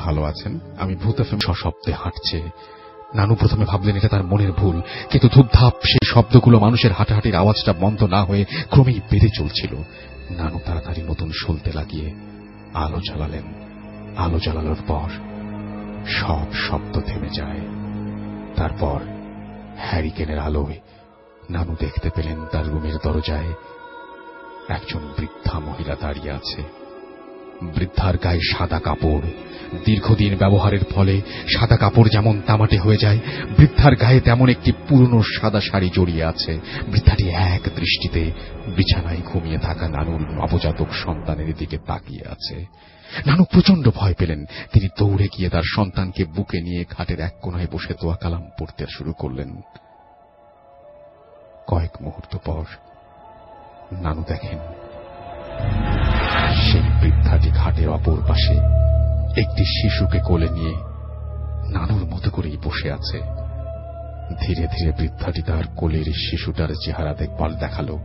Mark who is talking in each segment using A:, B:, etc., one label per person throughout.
A: ভালো আছেন। আমি ভূত এফএম সশব্দে হাঁটছে। নানু প্রথমে ভাবলেন এটা তার মনের ভুল, কিন্তু ধূপধাপ সেই শব্দগুলো মানুষের হাঁটাহাঁটির আওয়াজটা বন্ধ না হয়ে ক্রমেই বেড়ে চলছিল। নানু তাড়াতাড়ি নতুন সলতে লাগিয়ে আলো জ্বালালেন। আলো জ্বালানোর পর সব শব্দ থেমে যায়। তারপর হ্যারিকেনের আলোয় নানু দেখতে পেলেন তার রুমের দরজায় একজন বৃদ্ধা মহিলা দাঁড়িয়ে আছে। বৃদ্ধার গায়ে সাদা কাপড়। দীর্ঘদিন ব্যবহারের ফলে সাদা কাপড় যেমন তামাটে হয়ে যায়, বৃদ্ধার গায়ে তেমন একটি পুরনো সাদা শাড়ি জড়িয়ে আছে। বৃদ্ধাটি এক দৃষ্টিতে বিছানায় ঘুমিয়ে থাকা নানুর নবজাতক সন্তানের দিকে তাকিয়ে আছে। নানু প্রচন্ড ভয় পেলেন। তিনি দৌড়ে গিয়ে তার সন্তানকে বুকে নিয়ে খাটের এক কোণায় বসে দোয়া কালাম পড়তে শুরু করলেন। কয়েক মুহূর্ত পর নানু দেখেন সেই বৃদ্ধাটি খাটের অপর পাশে একটি শিশুকে কোলে নিয়ে নানুর মতো করেই বসে আছে। ধীরে ধীরে বৃদ্ধাটি তার কোলের শিশুটার চেহারা দেখভাল দেখালো।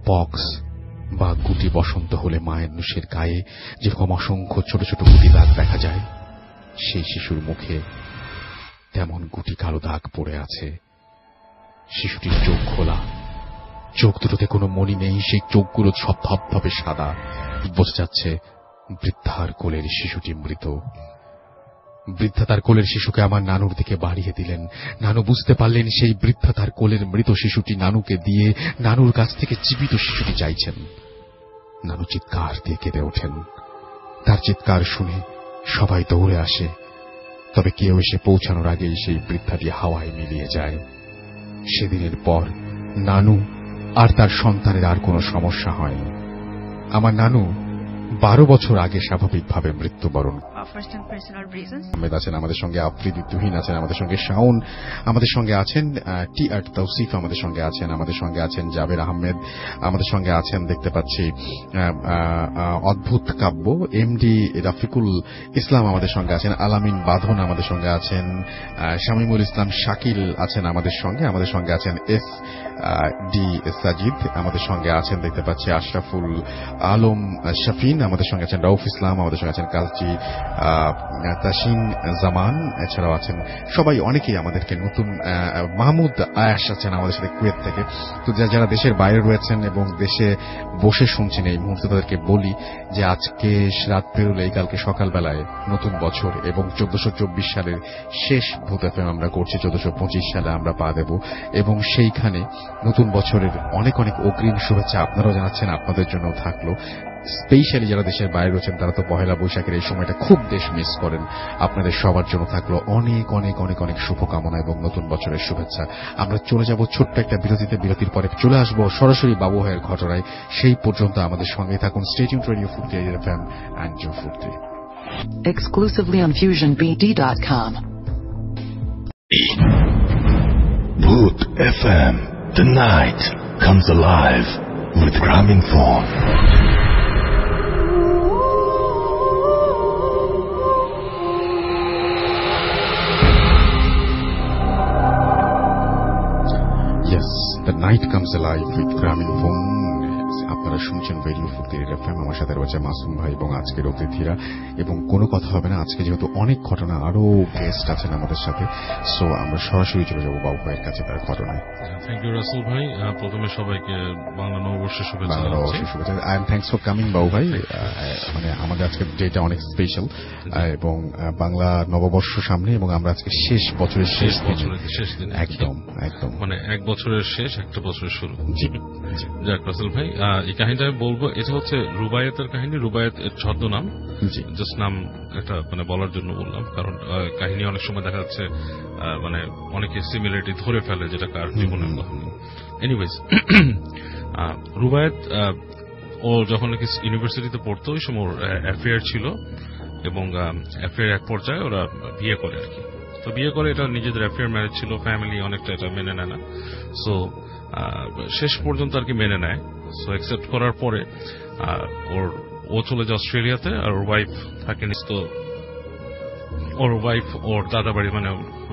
A: পক্স বা গুটি বসন্ত হলে মায়ের নুশের গায়ে যেরকম অসংখ্য ছোট ছোট গুটি দাগ দেখা যায়, সেই শিশুর মুখে তেমন গুটি কালো দাগ পড়ে আছে। শিশুটির চোখ খোলা, চোখ দুটোতে কোনো মণি নেই, সেই চোখগুলো সব ধপধপে সাদা। বোঝা যাচ্ছে বৃদ্ধার কোলের শিশুটি মৃত। বৃদ্ধা তার কোলের শিশুকে আমার নানুর দিকে বাড়িয়ে দিলেন। নানু বুঝতে পারলেন সেই বৃদ্ধা তার কোলের মৃত শিশুটি নানুকে দিয়ে নানুর কাছ থেকে জীবিত শিশুটি চাইছেন। নানু চিৎকার দিয়ে কেঁদে ওঠেন। তার চিৎকার শুনে সবাই দৌড়ে আসে, তবে কেউ এসে পৌঁছানোর আগেই সেই বৃদ্ধাটি হাওয়ায় মিলিয়ে যায়। সেদিনের পর নানু আর তার সন্তানের আর কোনো সমস্যা হয়নি। আমার নানু 12 বছর আগে স্বাভাবিকভাবে মৃত্যুবরণ। আহমেদ আছেন আমাদের সঙ্গে, আফ্রিদি তুহিন আছেন আমাদের সঙ্গে, শাওন আমাদের সঙ্গে আছেন, টি আর্ট তৌসিফ আমাদের সঙ্গে আছেন, আমাদের সঙ্গে আছেন জাবের আহমেদ, আমাদের সঙ্গে আছেন দেখতে পাচ্ছি অদ্ভুত কাব্য, এমডি রাফিকুল ইসলাম আমাদের সঙ্গে আছেন, আলামিন বাঁধন আমাদের সঙ্গে আছেন, শামীমুল ইসলাম শাকিল আছেন আমাদের সঙ্গে আছেন এস ডি সাজিদ আমাদের সঙ্গে আছেন দেখতে পাচ্ছি, আশরাফুল আলম শাফিন আমাদের সঙ্গে আছেন, রউফ ইসলাম আমাদের সঙ্গে আছেন, কালচি তাসিন জামান, এছাড়াও আছেন সবাই অনেকেই আমাদেরকে নতুন, মাহমুদ আয়াস আছেন আমাদের সাথে কুয়েত থেকে। তো যারা দেশের বাইরে রয়েছেন এবং দেশে বসে শুনছেন এই মুহূর্তে তাদেরকে বলি যে আজকে রাত পেরোলে কালকে সকালবেলায় নতুন বছর এবং 1424 সালের শেষ ভূত এফএম আমরা করছি। 1425 সালে আমরা পা দেব এবং সেইখানে নতুন বছরের অনেক অনেক অগ্রিম শুভেচ্ছা আপনারাও জানাচ্ছেন, আপনাদের জন্য থাকলো। স্পেশালি যারা দেশের বাইরে রয়েছেন তারা তো পহেলা বৈশাখের এই সময়টা খুব দেশ মিস করেন। আপনাদের সবার জন্য থাকলো অনেক অনেক অনেক অনেক শুভকামনা এবং নতুন বছরের শুভেচ্ছা। আমরা চলে যাব ছোট্ট একটা বিরতিতে, বিরতির পরে চলে আসবো সরাসরি বাবু ভাইয়ের ঘটনায়। সেই পর্যন্ত আমাদের সঙ্গে থাকুন। স্টে টিউনড রেডিও ফুর্তি এফএম এন্ড জো ফুর্তি।
B: Exclusively on FusionBD.com.
C: Bhoot FM. The night comes alive with Graminphone.
A: Yes, the night comes alive with Graminphone. আপনারা শুনছেন রেডিও ফুর্তি এফএম। আমার সাথে রয়েছে মাসুম ভাই এবং আজকের অতিথিরা, এবং কোনো কথা হবে না আজকে যেহেতু অনেক ঘটনা, আরো গেস্ট আছেন আমাদের সাথে। সো আমরা সরাসরি চলে যাবো বাবু ভাইয়ের কাছে তার ঘটনায়।
D: থ্যাংক ইউ রাসেল ভাই। প্রথমে সবাইকে বাংলা নববর্ষের শুভেচ্ছা।
A: আই থ্যাঙ্কস ফর কামিং বাবু ভাই। মানে আমাদের আজকের ডেটা অনেক স্পেশাল এবং বাংলা নববর্ষ সামনে এবং আমরা আজকে শেষ বছরের শেষ দিন। একদম একদম
D: মানে এক বছরের শেষ, একটা বছরের শুরু। যাক রাসেল ভাই, এই কাহিনীটা আমি বলবো, এটা হচ্ছে রুবায়েতের কাহিনী। রুবায়েত এর ছদ্মনাম, জাস্ট নাম একটা মানে বলার জন্য বললাম, কারণ কাহিনী অনেক সময় দেখা যাচ্ছে মানে অনেকে সিমিলারিটি ধরে ফেলে যেটা কার জীবনের কথা। এনিওয়েজ, রুবায়েত ও যখন নাকি ইউনিভার্সিটিতে পড়তো ওই সময় ওর অ্যাফেয়ার ছিল এবং অ্যাফেয়ার এক পর্যায়ে ওরা বিয়ে করে আর কি। তো বিয়ে করে, এটা নিজেদের অ্যাফেয়ার ম্যারেজ ছিল, ফ্যামিলি অনেকটা এটা মেনে নেয় না। সো শেষ পর্যন্ত আর কি মেনে নেয়। সো অ্যাকসেপ্ট করার পরে ও চলে যায় অস্ট্রেলিয়াতে, আর ওর ওয়াইফ থাকে। তো ওর ওয়াইফ ওর দাদা বাড়ি মানে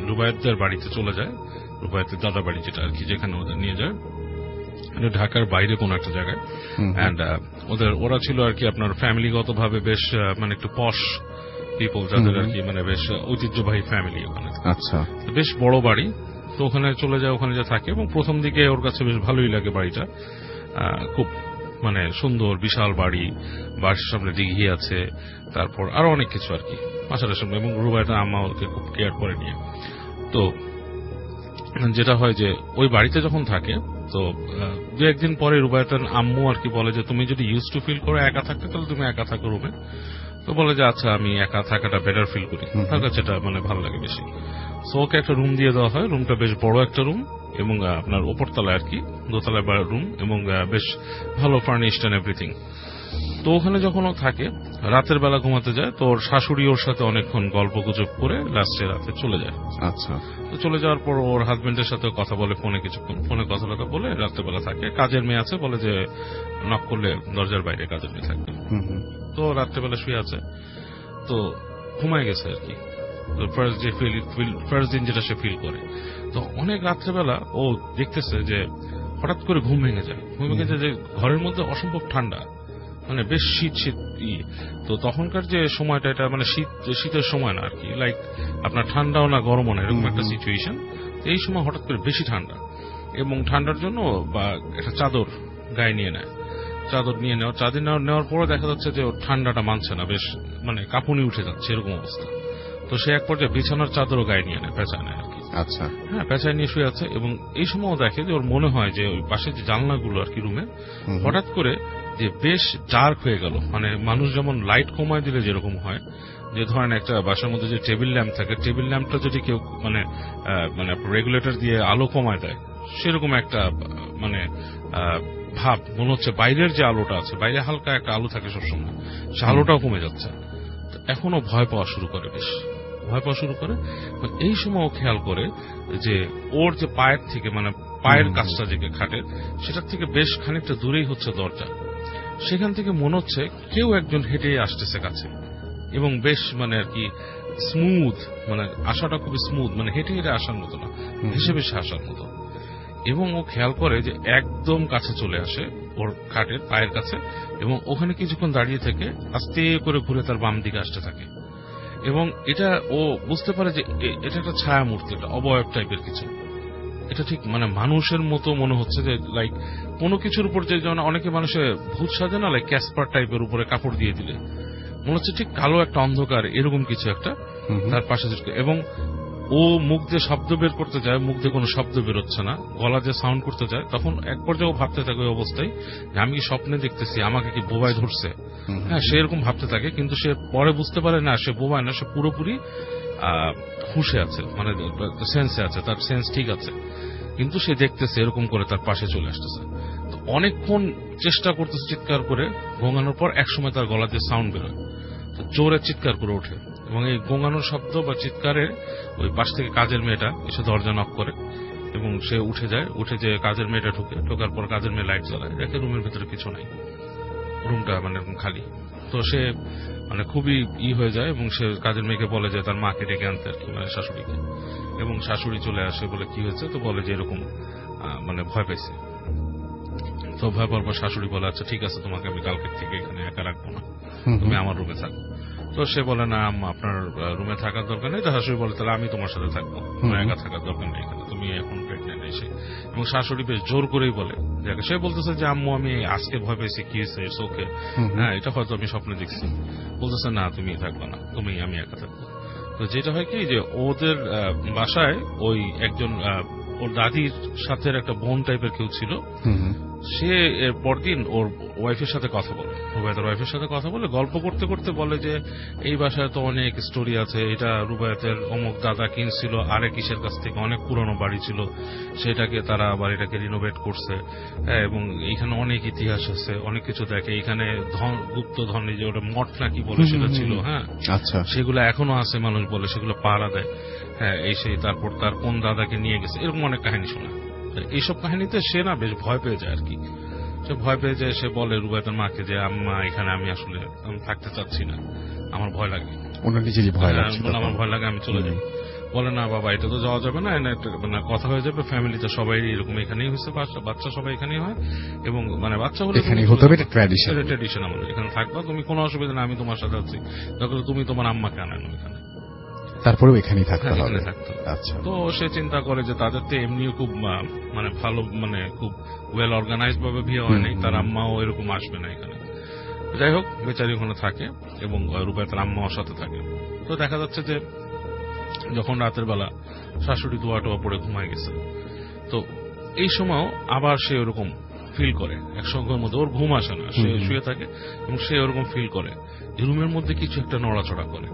D: রুবায়েতদের বাড়িতে চলে যায়। রুবায়েতের দাদা বাড়ি যেটা আর কি, যেখানে ওদের নিয়ে যায় ঢাকার বাইরে কোন একটা জায়গায়। এন্ড ওরা ছিল আর কি আপনার ফ্যামিলিগত ভাবে বেশ মানে একটু পশ পিপল, যাদের আর কি মানে বেশ ঐতিহ্যবাহী ফ্যামিলি ওখানে।
A: আচ্ছা,
D: বেশ বড় বাড়ি। তো ওখানে চলে যায়, ওখানে যা থাকে, এবং প্রথম দিকে ওর কাছে বেশ ভালোই লাগে বাড়িটা। খুব মানে সুন্দর বিশাল বাড়ি, বাড়ির সামনে দিঘি আছে, তারপর আরো অনেক কিছু আর কি বাসার সামনে, এবং রুবাইয়াতের আম্মা ওকে খুব কেয়ার করে নিয়ে। তো যেটা হয় যে ওই বাড়িতে যখন থাকে, তো দু একদিন পরে রুবাইয়াতের আম্মু আর কি বলে যে তুমি যদি ইউজ টু ফিল করো একা থাকতে, তাহলে তুমি একা থাকো রুমে। তো বলে যে আচ্ছা আমি একা থাকাটা বেটার ফিল করি, তার কাছে এটা মানে ভালো লাগে বেশি। সো ওকে একটা রুম দিয়ে দেওয়া হয়। রুমটা বেশ বড় একটা রুম, এবং আপনার ওপরতলায় আর কি, দোতলায় রুম, এবং বেশ ভালো ফার্নিশড এন্ড এভরিথিং। তো ওখানে যখন ও থাকে, রাতের বেলা ঘুমাতে যায়, তো ওর শাশুড়ি ওর সাথে অনেকক্ষণ গল্প গুজব করে লাস্টে রাতে চলে যায়।
A: আচ্ছা,
D: তো চলে যাওয়ার পর ওর হাজবেন্ডের সাথে কথা বলে ফোনে, কিছুক্ষণ ফোনে কথা বলে রাত্রেবেলা থাকে। কাজের মেয়ে আছে, বলে যে নক করলে দরজার বাইরে কাজের মেয়ে থাকবে। তো রাত্রেবেলা শুয়ে আছে, তো ঘুমায় গেছে আর কি। ফার্স্ট দিন যেটা সে ফিল করে, তো অনেক রাত্রেবেলা ও দেখতেছে যে হঠাৎ করে ঘুম ভেঙে যায়। যে ঘরের মধ্যে অসম্ভব ঠান্ডা, মানে বেশ শীত শীত। তো তখনকার যে সময়টা, এটা মানে শীতের সময় না আর কি, লাইক আপনার ঠান্ডাও না গরমও না, এরকম একটা সিচুয়েশন। এই সময় হঠাৎ করে বেশি ঠান্ডা, এবং ঠান্ডার জন্য বা একটা চাদর গায়ে নিয়ে নেয়। চাদর নেওয়ার পরে দেখা যাচ্ছে যে ওর ঠান্ডাটা মানছে না, বেশ মানে কাঁপুনি উঠে যাচ্ছে, এরকম অবস্থা। তো সে এক পর্যায়ে বিছানার চাদরও গায়ে নিয়ে নেয়, পেঁচায় নেয় আর কি।
A: আচ্ছা,
D: হ্যাঁ, পেঁচায় নিয়ে শুয়ে আছে, এবং এই সময়ও দেখে যে ওর মনে হয় যে ওই পাশে যে জানলাগুলো আর কি রুমে, হঠাৎ করে যে বেশ ডার্ক হয়ে গেল। মানে মানুষ যেমন লাইট কমায় দিলে যেরকম হয়, যে ধরেন একটা বাসার মধ্যে যে টেবিল ল্যাম্প থাকে, টেবিল ল্যাম্পটা যদি কেউ মানে রেগুলেটর দিয়ে আলো কমায় দেয়, সেরকম একটা মানে ভাব মনে হচ্ছে। বাইরের যে আলোটা আছে, বাইরে হালকা একটা আলো থাকে সবসময়, সে আলোটাও কমে যাচ্ছে। এখনো ভয় পাওয়া শুরু করে, বেশ ভয় পাওয়া শুরু করে। এই সময় ও খেয়াল করে যে ওর যে পায়ের থেকে, মানে পায়ের কাছটা যে খাটের, সেটার থেকে বেশ খানিকটা দূরেই হচ্ছে দরজা। সেখান থেকে মনে হচ্ছে কেউ একজন হেঁটে আসতেছে কাছে, এবং বেশ মানে আর কি স্মুথ, মানে আসাটা খুবই স্মুথ, মানে হেঁটে হেঁটে আসার মতো না, ভেসে ভেসে আসার মতো। এবং ও খেয়াল করে যে একদম কাছে চলে আসে ওর খাটের পায়ের কাছে, এবং ওখানে কিছুক্ষণ দাঁড়িয়ে থেকে আস্তে করে ঘুরে তার বাম দিকে আসতে থাকে। এবং এটা ও বুঝতে পারে যে এটা একটা ছায়া মূর্তি, একটা অবয়ব টাইপের কিছু। এটা ঠিক মানে মানুষের মতো মনে হচ্ছে, যে লাইক কোনো কিছুর উপর, যে যেমন অনেকে মানুষে ভূত সাজে না, লাইক ক্যাসপার টাইপের উপরে কাপড় দিয়ে দিলে মনে হচ্ছে ঠিক কালো একটা অন্ধকার, এরকম কিছু একটা তার পাশে। এবং ও মুখ দিয়ে শব্দ বের করতে যায়, মুখ দিয়ে কোনো শব্দ বেরোচ্ছে না, গলা দিয়ে সাউন্ড করতে যায়। তখন এক পর্যায়ে ও ভাবতে থাকে ওই অবস্থায় যে আমি কি স্বপ্নে দেখতেছি, আমাকে কি বোবায় ধরছে। হ্যাঁ, সে এরকম ভাবতে থাকে, কিন্তু সে পরে বুঝতে পারে না সে বোবায় না, সে পুরোপুরি হুঁশে আছে, মানে সেন্সে আছে, তার সেন্স ঠিক আছে। কিন্তু সে দেখতেছে এরকম করে তার পাশে চলে আসতেছে। তো অনেকক্ষণ চেষ্টা করতেছে চিৎকার করে গোঙানোর পর একসময় তার গলা দিয়ে সাউন্ড বেরোয়, তো জোরে চিৎকার করে ওঠে। এবং এই গোঙানোর শব্দ বা চিৎকারে ওই পাশ থেকে কাজের মেয়েটা এসে দরজা নক করে, এবং সে উঠে যায়। উঠে যে কাজের মেয়েটা ঢোকার পর কাজের মেয়ে লাইট জ্বালায়, দেখে রুমের ভিতরে কিছু নাই, রুমটা মানে খালি। তো সে মানে খুবই হয়ে যায়, এবং সে কাজের মেয়েকে বলে যে তার মাকে ডেকে আনতে আর কি, মানে শাশুড়িকে। এবং শাশুড়ি চলে আসে, বলে কি হয়েছে, তো বলে যে এরকম মানে ভয় পাইছে। তো ভয় পাওয়ার পর শাশুড়ি বলে আচ্ছা ঠিক আছে, তোমাকে আমি কালকের থেকে এখানে একা রাখবো না, তুমি আমার রুমে থাকো। তো সে বলে না আপনার রুমে থাকার দরকার নেই। তো শাশুড়ি বলে তাহলে আমি তোমার সাথে থাকবো, তোমার একা থাকার দরকার নেই এখানে, তুমি এখন প্রেগনেন্ট এসে। এবং শাশুড়ি বেশ জোর করেই বলে, সে বলতেছে যে আম্মু আমি আজকে ভয় পেয়েছি, কি হয়েছে, ইটস ওকে, হ্যাঁ এটা হয়তো আমি স্বপ্নে দেখছি। বলতেছে না তুমি থাকবো না, আমি একা থাকবো। তো যেটা হয় কি, যে ওদের বাসায় ওই একজন ওর দাদির সাথে একটা বোন টাইপের কেউ ছিল। সে এর পরদিন ওর ওয়াইফের সাথে কথা বলে, রুবাইয়াতের ওয়াইফের সাথে কথা বলে, গল্প করতে করতে বলে যে এই বাসায় তো অনেক স্টোরি আছে, এটা রুবাইয়াতের অমুক দাদা কিনছিল আরেক কিসের কাছ থেকে, অনেক পুরনো বাড়ি ছিল, সেটাকে তারা বাড়িটাকে রিনোভেট করছে, হ্যাঁ, এবং এইখানে অনেক ইতিহাস আছে, অনেক কিছু দেখে। এখানে গুপ্ত ধন, যে ওটা মঠ নাকি বলে সেটা ছিল, হ্যাঁ আচ্ছা, সেগুলো এখনো আছে, মানুষ বলে সেগুলো পাহারা দেয়, হ্যাঁ এই সেই। তারপর তার কোন দাদাকে নিয়ে গেছে, এরকম অনেক কাহিনী শোনা। এইসব কাহিনীতে সে না বেশ ভয় পেয়ে যায় আর কি। সে ভয় পেয়ে যে সে বলে রুবাইয়াতের মাকে যে আম্মা এখানে আমি আসলে আমি থাকতে চাচ্ছি না, আমার ভয় লাগে,
A: ওনার নিজেরই ভয় লাগছে,
D: আমার ভয় লাগে, আমি চলে যাই। বলে না বাবা এটা তো যাওয়া যাবে না, মানে কথা হয়ে যাবে, ফ্যামিলিতে সবাই এরকম এখানেই হয়েছে, বাচ্চা সবাই এখানেই হয়, এবং মানে বাচ্চা হলে
A: এখানেই হতে হবে,
D: ট্র্যাডিশন আমাদের এখানে থাকবা, তুমি কোনো অসুবিধা না, আমি তোমার সাথে আছি, তাহলে তুমি তোমার আম্মাকে আনানো এখানে,
A: তারপরেও এখানেই থাকতে হবে।
D: আচ্ছা, তো সে চিন্তা করে যে তাদের তো এমনিও খুব মানে ভালো, মানে খুব ওয়েল অর্গানাইজড ভাবে বিয়ে হয় নাই, তার আম্মাও এরকম আসবে না এখানে। যাই হোক, বেচারি ওখানে থাকে এবং রুবাইয়াতের আম্মাও সাথে থাকে। তো দেখা যাচ্ছে যে যখন রাতের বেলা শাশুড়ি দোয়া টোয়া পড়ে ঘুমায় গেছে, তো এই সময়ও আবার সে ওরকম ফিল করে, একসঙ্গের মধ্যে ওর ঘুম আসে না, সে শুয়ে থাকে এবং সে ওরকম ফিল করে রুমের মধ্যে কিছু একটা নড়াচড়া করে,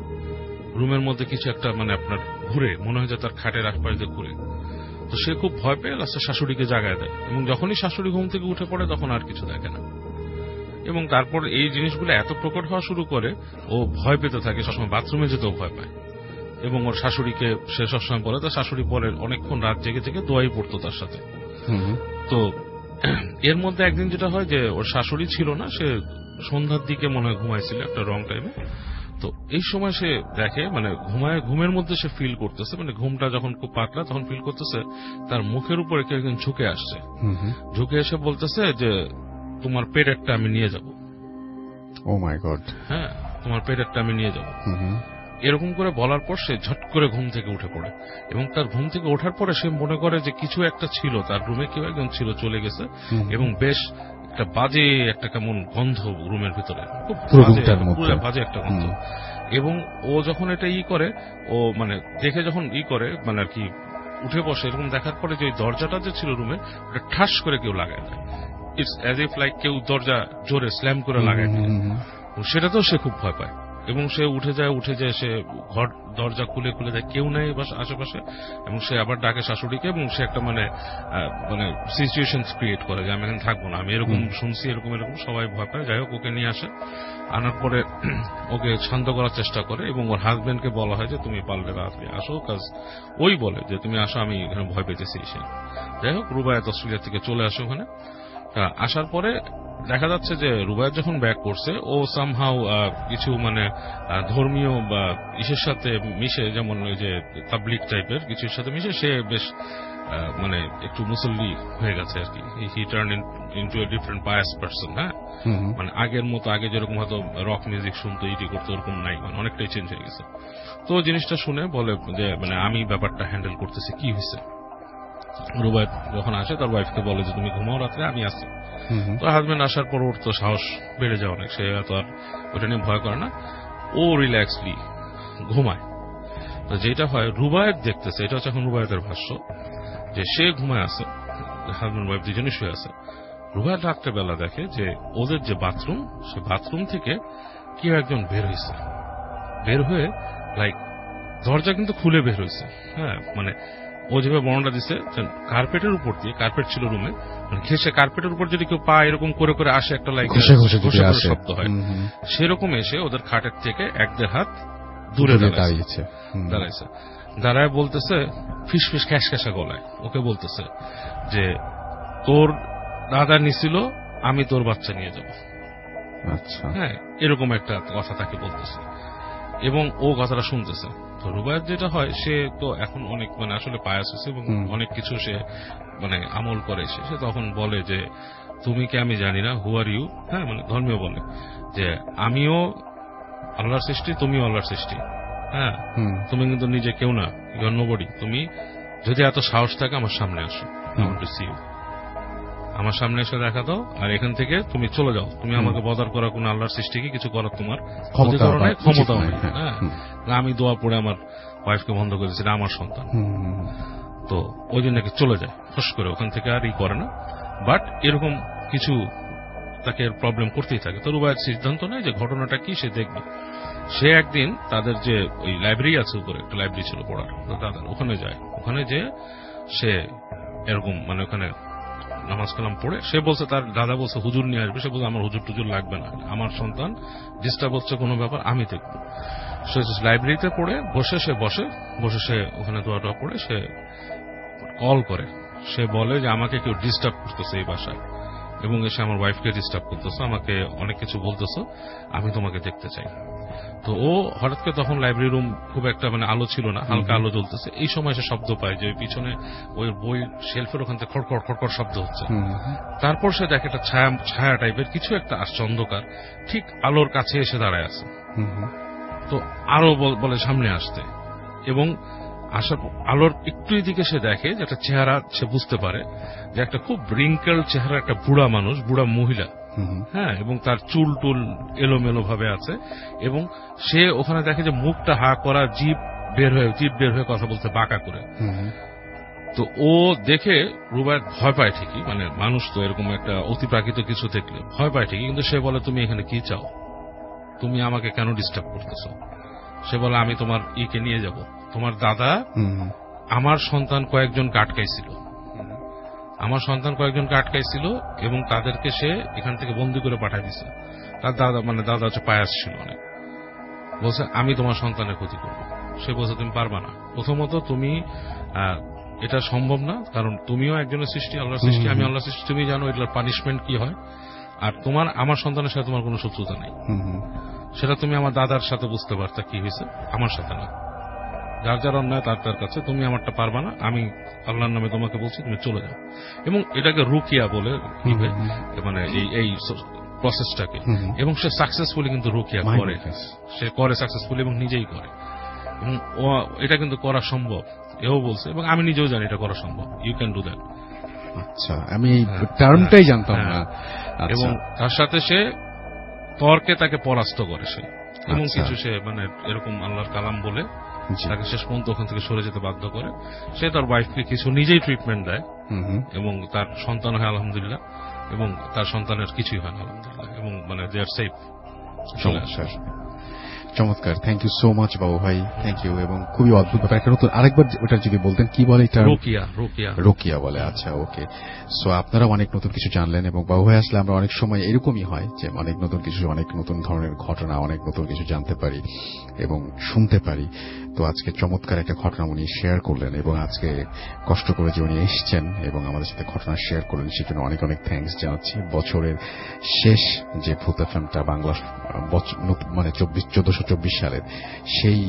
D: রুমের মধ্যে কিছু একটা মানে আপনার ঘুরে, মনে হয় যে তার খাটের আশপাশ দিয়ে ঘুরে। তো সে খুব ভয় পেয়ে লাস্টে শাশুড়িকে জাগায় দেয়, এবং যখনই শাশুড়ি ঘুম থেকে উঠে পড়ে তখন আর কিছু দেখে না। এবং তারপর এই জিনিসগুলো এত প্রকট হওয়া শুরু করে, ও ভয় পেতে থাকে, সবসময় বাথরুমে যেতেও ভয় পায়, এবং ওর শাশুড়িকে সে সবসময় বলে, তার শাশুড়ি পরে অনেকক্ষণ রাত জেগে জেগে দোয়াই পড়তো তার সাথে। তো এর মধ্যে একদিন যেটা হয় যে ওর শাশুড়ি ছিল না, সে সন্ধ্যার দিকে মনে হয় ঘুমাইছিল একটা রং টাইমে। তো এই সময় সে দেখে মানে ঘুমের মধ্যে সে ফিল করতেছে, মানে ঘুমটা যখন খুব পাতলা তখন ফিল করতেছে তার মুখের উপরে কেউ একজন ঝুঁকে আসছে, ঝুঁকে এসে বলতেছে যে তোমার পেটেরটা আমি নিয়ে যাব।
A: ও মাই গড।
D: হ্যাঁ, তোমার পেটেরটা আমি নিয়ে যাব। এরকম করে বলার পর সে ঝট করে ঘুম থেকে উঠে পড়ে, এবং তার ঘুম থেকে ওঠার পরে সে মনে করে যে কিছু একটা ছিল তার রুমে, কেউ একজন ছিল, চলে গেছে, এবং বেশ একটা বাজে একটা কেমন গন্ধ রুমের ভিতরে, খুব বাজে একটা গন্ধ। এবং ও যখন এটা করে, ও মানে দেখে যখন করে মানে আর কি উঠে বসে, এরকম দেখার পরে যে দরজাটা যে ছিল রুমের, ওটা ঠাস করে কেউ লাগায় দেয়, ইটস অ্যাজ ইফ লাইক কেউ দরজা জোরে স্ল্যাম করে লাগায় দেয়। সেটাতেও সে খুব ভয় পায়, এবং সে উঠে যায়, সে ঘর দরজা খুলে দেয়, কেউ নেই আশেপাশে, এবং সে আবার ডাকে শাশুড়িকে, এবং সে একটা মানে সিচুয়েশন ক্রিয়েট করে যে আমি এখানে থাকবো না, আমি এরকম শুনছি, এরকম সবাই ভয় পায়। যাই হোক, ওকে নিয়ে আসে, আনার পরে ওকে শান্ত করার চেষ্টা করে, এবং ওর হাজবেন্ডকে বলা হয় যে তুমি পারলে রাত্রে আসো, কাজ ওই বলে যে তুমি আসো, আমি এখানে ভয় পেতেছি। যাই হোক, রুবাইয়াত অস্ট্রেলিয়া থেকে চলে আসে ওখানে। আসার পরে দেখা যাচ্ছে যে রুবাইয়াত যখন ব্যাক করছে, ও সামহাউ কিছু মানে ধর্মীয় বা ইসের সাথে মিশে, যেমন ওই যে তাবলিগ টাইপের কিছুর সাথে মিশে সে বেশ মানে একটু মুসল্লি হয়ে গেছে আর কি। He turn into a different pious person. হ্যাঁ, মানে আগের মতো, আগে যেরকম হয়তো রক মিউজিক শুনতো, ইটি করতো, ওরকম নাই, মানে অনেকটাই চেঞ্জ হয়ে গেছে। তো জিনিসটা শুনে বলে যে মানে আমি ব্যাপারটা হ্যান্ডেল করতেছি, কি হয়েছে। রুবাইয়াত যখন আসে তার ওয়াইফকে বলে যে তুমি ঘুমাও রাত্রে, আমি আসি। তো হাজবেন্ড আসার পর ওর তো সাহস বেড়ে যায় অনেক, সে তো আর ওটা নিয়ে ভয় করে না, ও রিল্যাক্সলি ঘুমায়। তো যেটা হয়, রুবাইয়াত দেখতেছে, এটা হচ্ছে এখন রুবাইয়াতের ভাষ্য, যে সে ঘুমায় আছে, হাজবেন্ড ওয়াইফ দুজনই শুয়ে আছে। রুবাইয়াত রাত্রেবেলা দেখে যে ওদের যে বাথরুম, সে বাথরুম থেকে কেউ একজন বের হয়েছে, বের হয়ে লাইক দরজা কিন্তু খুলে বের হয়েছে। হ্যাঁ, মানে ও যেভাবে বর্ণনা দিচ্ছে, কার্পেটের উপর দিয়ে, কার্পেট ছিল রুমে, মানে ঘেসে কার্পেটের উপর যদি কেউ পা এরকম করে আসে, একটা লাইক শব্দ হয়, সেরকম এসে ওদের খাটের থেকে 1-1.5 হাত দূরে দাঁড়াইছে, দাঁড়ায় বলতেছে ফিসফিস খ্যাসখ্যাসা গলায়, ওকে বলতেছে যে তোর দাদা নিছিল, আমি তোর বাচ্চা নিয়ে যাব। আচ্ছা, হ্যাঁ, এরকম একটা কথা তাকে বলতেছে, এবং ও কথাটা শুনতেছে। তো রুবাইয়াত যেটা হয়, সে তো এখন অনেক মানে আসলে পায়াস হয়েছে, এবং অনেক কিছু সে মানে আমল করে, সে তখন বলে যে তুমি কি আমি জানি না, হু আর ইউ। হ্যাঁ, মানে ধর্মীয় বলে যে আমিও আল্লাহর সৃষ্টি, তুমিও আল্লাহর সৃষ্টি। হ্যাঁ, তুমি কিন্তু নিজে কেউ না, ইউ আর নোবডি। তুমি যদি এত সাহস থাকে আমার সামনে আসো, I want to see you, আমার সামনে এসে দেখা দাও, আর এখান থেকে তুমি চলে যাও। তুমি আমাকে বদার করা কোনো আল্লাহর সৃষ্টিকে কিছু করার তোমার ক্ষমতাও নেই। হ্যাঁ, আমি দোয়া পড়ে আমার ওয়াইফকে বন্ধ করেছি, আমার সন্তান। তো ওই দিন নাকি চলে যায় ফস করে, ওখান থেকে আর করে না। বাট এরকম কিছু তাকে প্রবলেম করতেই থাকে। তো রুবাইয়াত সিদ্ধান্ত নেয় যে ঘটনাটা কি সে দেখবে। সে একদিন তাদের যে ওই লাইব্রেরি আছে, উপরে একটা লাইব্রেরি ছিল পড়ার, তাদের ওখানে যায়। ওখানে যে সে এরকম মানে ওখানে নামাজ কালাম পড়ে, সে বলছে তার দাদা বলছে হুজুর নিয়ে আসবে, সে বলছে আমার হুজুর টুজুর লাগবে না, আমার সন্তান ডিস্টার্ব হচ্ছে কোনো ব্যাপার, আমি দেখবো। সে লাইব্রেরিতে পড়ে বসে সে ওখানে দোয়া টোয়া পড়ে সে কল করে, সে বলে যে আমাকে কেউ ডিস্টার্ব করতেছে এই বাসায়, এবং এসে আমার ওয়াইফকে ডিস্টার্ব করতেছো, আমাকে অনেক কিছু বলতেছো, আমি তোমাকে দেখতে চাই। তো ও হঠাৎ করে তখন লাইব্রেরি রুম খুব একটা মানে আলো ছিল না, হালকা আলো জ্বলতেছে, এই সময় সে শব্দ পায় যে ওই পিছনে ওই বই শেলফের ওখান থেকে খড়খড় খড়খড় শব্দ হচ্ছে। তারপর সে দেখে একটা ছায়া টাইপের কিছু একটা আসছে, অন্ধকার, ঠিক আলোর কাছে এসে দাঁড়ায় আছে। তো আরো বলে সামনে আসতে, এবং আসার আলোর একটু দিকে সে দেখে যে একটা চেহারা, সে বুঝতে পারে যে একটা খুব রিঙ্কেল চেহারা, একটা বুড়া মানুষ, বুড়া মহিলা, হ্যাঁ, এবং তার চুল টুল এলোমেলো ভাবে আছে, এবং সে ওখানে দেখে যে মুখটা হা করা, জিভ বের হয়ে কথা বলতে বাঁকা করে। তো ও দেখে রুবায়েত ভয় পায় ঠিকই, মানে মানুষ তো এরকম একটা অতিপ্রাকৃত কিছু দেখলে ভয় পায় ঠিকই, কিন্তু সে বলে তুমি এখানে কি চাও, তুমি আমাকে কেন ডিস্টার্ব করতেছো? সে বলে আমি তোমার ইকে নিয়ে যাব, তোমার দাদা আমার সন্তানকে কয়েকজনকে আটকাইছিল এবং তাদেরকে সে এখান থেকে বন্দি করে পাঠাই দিছে। তার দাদা মানে দাদা হচ্ছে পায়াস ছিল অনেক, বলছে আমি তোমার সন্তানের ক্ষতি করব। সে বলছে তুমি পারবা না, প্রথমত তুমি এটা সম্ভব না, কারণ তুমিও একজনের সৃষ্টি, আল্লাহর সৃষ্টি, আমি আল্লাহর সৃষ্টি, তুমি জানো এটার পানিশমেন্ট কি হয়, আর আমার সন্তানের সাথে তোমার কোনো শত্রুতা নেই, সেটা তুমি আমার দাদার সাথে বুঝতে পারতা কি হয়েছে, আমার সাথে না। যার অন্যায় তার কাছে, তুমি আমারটা পারবা না, আমি আল্লাহর নামে তোমাকে বলছি তুমি চলে যাও। এবং এটাকে রুকিয়া বলে, মানে এই প্রসেসটাকে, এবং সে সাকসেসফুলি কিন্তু রুকিয়া করে, সে করে সাকসেসফুলি এবং নিজেই করে, এবং এটা কিন্তু করা সম্ভব, এও বলছে, এবং আমি নিজেও জানি এটা করা সম্ভব, ইউ ক্যান ডু দ্যাট।
A: আচ্ছা, আমি এই টার্মটাই জানতাম না।
D: এবং তার সাথে সে তর্কে তাকে পরাস্ত করে সে, এবং কিছু সে মানে এরকম আল্লাহর কালাম বলে তাকে শেষ পর্যন্ত ওখান থেকে সরে যেতে বাধ্য করে। সে তার ওয়াইফকে কিছু নিজেই ট্রিটমেন্ট দেয়, এবং তার সন্তান হয় আলহামদুলিল্লাহ, এবং তার সন্তানের কিছুই হয় না আলহামদুলিল্লাহ, এবং মানে দে আর সেফ।
A: চমৎকার, থ্যাংক ইউ সো মাচ বাবু ভাই, থ্যাংক ইউ। এবং খুবই অদ্ভুত ব্যাপার, একটা নতুন আরেকবার ওটা যদি বলতেন কি বলে, এটা রোকিয়া বলে। আচ্ছা, ওকে। সো আপনারা অনেক নতুন কিছু জানলেন, এবং বাবু ভাই আসলে আমরা অনেক সময় এরকমই হয় যে অনেক নতুন কিছু, অনেক নতুন ধরনের ঘটনা, অনেক নতুন কিছু জানতে পারি এবং শুনতে পারি। তো আজকে চমৎকার একটা ঘটনা উনি শেয়ার করলেন, এবং আজকে কষ্ট করে যে উনি এসছেন এবং আমাদের সাথে ঘটনা শেয়ার করলেন, সেজন্য অনেক অনেক থ্যাঙ্কস জানাচ্ছি। বছরের শেষ যে ভূত এফএমটা বাংলা মানে 1424 সালের সেই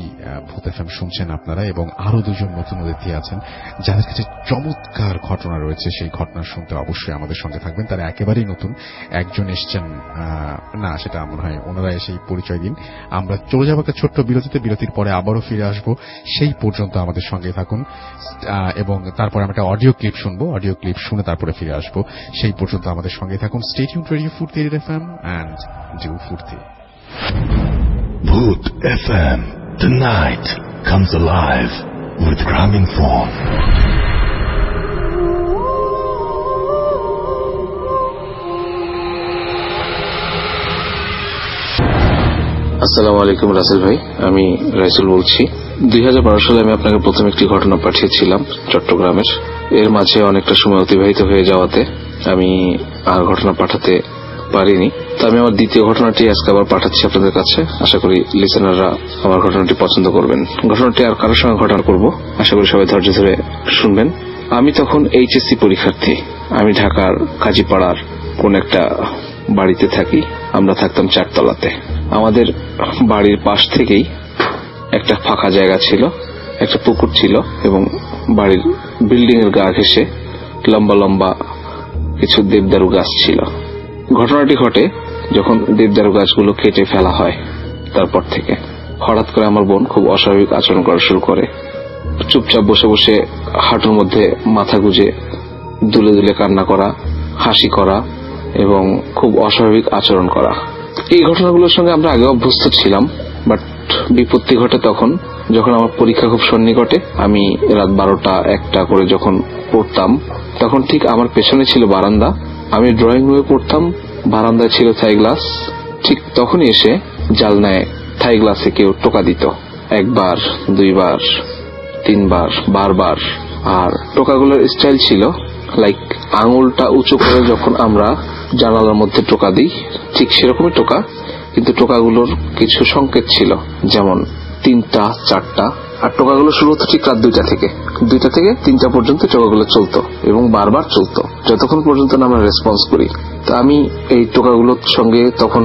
A: ভূত এফএম শুনছেন আপনারা, এবং আরো দুজন নতুন অতিথি আছেন যাদের কাছে চমৎকার ঘটনা রয়েছে, সেই ঘটনা শুনতে অবশ্যই আমাদের সঙ্গে থাকবেন। তারা একেবারেই নতুন, একজন এসছেন না, সেটা মনে হয় ওনারা এসেই পরিচয় দিন। আমরা চলে যাবো একটা ছোট্ট বিরতিতে, বিরতির পরে আবারও ফিরে আসবো, সেই পর্যন্ত আমাদের সঙ্গে থাকুন, এবং তারপরে আমরা একটা অডিও ক্লিপ শুনবো, অডিও ক্লিপ শুনে তারপরে ফিরে আসবো, সেই পর্যন্ত আমাদের সঙ্গে থাকুন। স্টে টিউনড রেডিও ফুর্তি এফএম অ্যান্ড ডু ফুর্তি।
C: Bhoot FM, the night comes alive with Graminphone.
E: আসসালামু আলাইকুম রাসেল ভাই, আমি রাইসুল বলছি। 2012 সালে আমি আপনাকে প্রথম একটি ঘটনা পাঠিয়েছিলাম চট্টগ্রামের। এর মাঝে অনেকটা সময় অতিবাহিত হয়ে যাওয়াতে আমি আর ঘটনা পাঠাতে পারিনি। তো আমি আমার দ্বিতীয় ঘটনাটি আজকে আবার পাঠাচ্ছি আপনাদের কাছে। আশা করি লিসেনাররা আমার ঘটনাটি পছন্দ করবেন। ঘটনাটি আর কারোর সঙ্গে ঘটনা করব, আশা করি সবাই ধৈর্য ধরে শুনবেন। আমি তখন এইচএসসি পরীক্ষার্থী। আমি ঢাকার কাজীপাড়ার কোন একটা বাড়িতে থাকি। আমরা থাকতাম 4 তলাতে। আমাদের বাড়ির পাশ থেকেই একটা ফাঁকা জায়গা ছিল, একটা পুকুর ছিল, এবং বাড়ির বিল্ডিং এর গা ঘেঁষে লম্বা লম্বা কিছু দেবদারু গাছ ছিল। ঘটনাটি ঘটে যখন দেবদারু গাছগুলো কেটে ফেলা হয়। তারপর থেকে হঠাৎ করে আমার বোন খুব অস্বাভাবিক আচরণ করা শুরু করে। চুপচাপ বসে বসে হাঁটুর মধ্যে মাথা গুজে দুলে দুলে কান্না করা, হাসি করা এবং খুব অস্বাভাবিক আচরণ করা। এই ঘটনাগুলোর সঙ্গে আমরা আগে অভ্যস্ত ছিলাম, বাট বিপত্তি ঘটে তখন যখন আমার পরীক্ষা খুব সন্নিকটে। আমি রাত 12টা-1টা করে যখন পড়তাম, তখন ঠিক আমার পেছনে ছিল বারান্দা। আমি ড্রয়িং রুমে পড়তাম, বারান্দায় ছিল থাই গ্লাস। ঠিক তখনই এসে জালনায় থাই গ্লাসে কেউ টোকা দিত, 1 বার, 2 বার, 3 বার, বারবার। আর টোকাগুলোর স্টাইল ছিল লাইক আঙুলটা উঁচু করে যখন আমরা জানালার মধ্যে টোকা দিই, ঠিক সেরকমই টোকা, কিন্তু টোকাগুলোর কিছু সংকেত ছিল, যেমন 3টা 4টা, আর টোকাগুলো শুরু হতো ঠিক রাত 2টা থেকে 3টা পর্যন্ত টোকাগুলো চলতো এবং বারবার চলতো যতক্ষণ পর্যন্ত না আমরা রেসপন্স করি। তো আমি এই টোকাগুলোর সঙ্গে তখন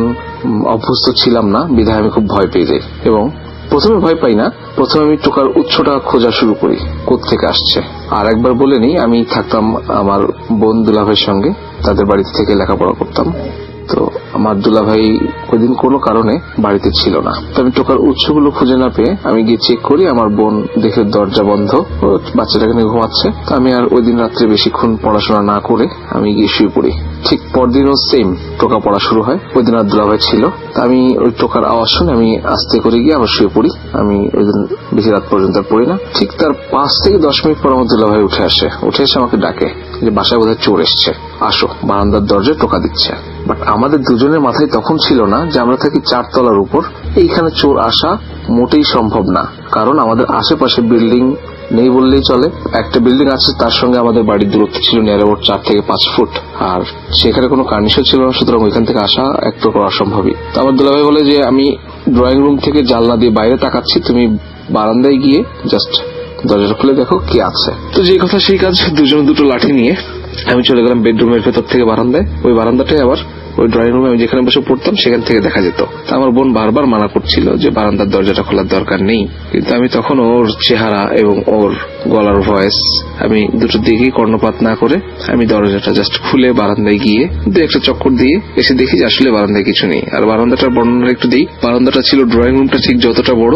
E: অভ্যস্ত ছিলাম না, বিধায় আমি খুব ভয় পেয়ে যাই। এবং প্রথমে ভয় পাই না, প্রথমে আমি টোকার উৎসটা খোঁজা শুরু করি, কোত্থেকে আসছে। আর একবার বলে নিই, আমি থাকতাম আমার বোন দুলাভাইয়ের সঙ্গে, তাদের বাড়িতে থেকে লেখাপড়া করতাম। তো আমার দুলাভাই ওইদিন কোনো কারণে বাড়িতে ছিল না। তো আমি টোকার উৎসগুলো খুঁজে না পেয়ে আমি গিয়ে চেক করি, আমার বোন দেখে দরজা বন্ধ, বাচ্চাটাকে নিয়ে ঘুমাচ্ছে। তো আমি আর ওই দিন রাত্রে বেশিক্ষণ পড়াশোনা না করে আমি গিয়ে শুয়ে পড়ি। ঠিক পরদিনও সেম টোকা পড়া শুরু হয়। ওই দিন আর দুলাভাই ছিল। তা আমি ওই টোকার আওয়াজ শুনে আমি আস্তে করে গিয়ে আবার শুয়ে পড়ি। আমি ওই দিন বেশি রাত পর্যন্ত পড়ি না। ঠিক তার 5 থেকে 10 মিনিট পর আমার দুলাভাই উঠে এসে আমাকে ডাকে যে বাসায় বোধহয় চোর এসছে, আসো, বারান্দার দরজায় টোকা দিচ্ছে। বাট আমাদের দুজনের মাথায় তখন ছিল না যে আমরা থাকি 4 তলার উপর, এইখানে চোর আসা মোটেই সম্ভব না। কারণ আমাদের আশেপাশে বিল্ডিং নেই বললেই চলে। একটা বিল্ডিং আছে, তার সঙ্গে আমাদের বাড়ির দূরত্ব ছিল নিয়ার অ্যাবাউট 4 থেকে 5 ফুট, আর সেখানে কোনো কার্নিশন ছিল না, সুতরাং ওইখান থেকে আসা এক প্রকার অসম্ভবই। তো আমার দুলাভাই বলে যে আমি ড্রয়িং রুম থেকে জানলা দিয়ে বাইরে তাকাচ্ছি, তুমি বারান্দায় গিয়ে জাস্ট দরজাটা খুলে দেখো কে আছে। তো যে কথা সেই কাজ, দুজন দুটো লাঠি নিয়ে আমি চলে গেলাম বেডরুমের ভেতর থেকে বারান্দায়। ওই বারান্দাটাই আবার ওই ড্রয়িং রুমে আমি যেখানে বসে পড়তাম সেখান থেকে দেখা যেত। আমার বোন বারবার মানা করছিল যে বারান্দার দরজাটা খোলার দরকার নেই, কিন্তু আমি তখন ওর চেহারা এবং ওর গলার ভয়েস আমি দুটোর দিকেই কর্ণপাত না করে আমি দরজাটা জাস্ট খুলে বারান্দায় গিয়ে 2-1 চক্কর দিয়ে এসে দেখি যে আসলে বারান্দায় কিছু নেই। আর বারান্দাটার বর্ণনা একটু দিই। বারান্দাটা ছিল ড্রয়িং রুমটা ঠিক যতটা বড়,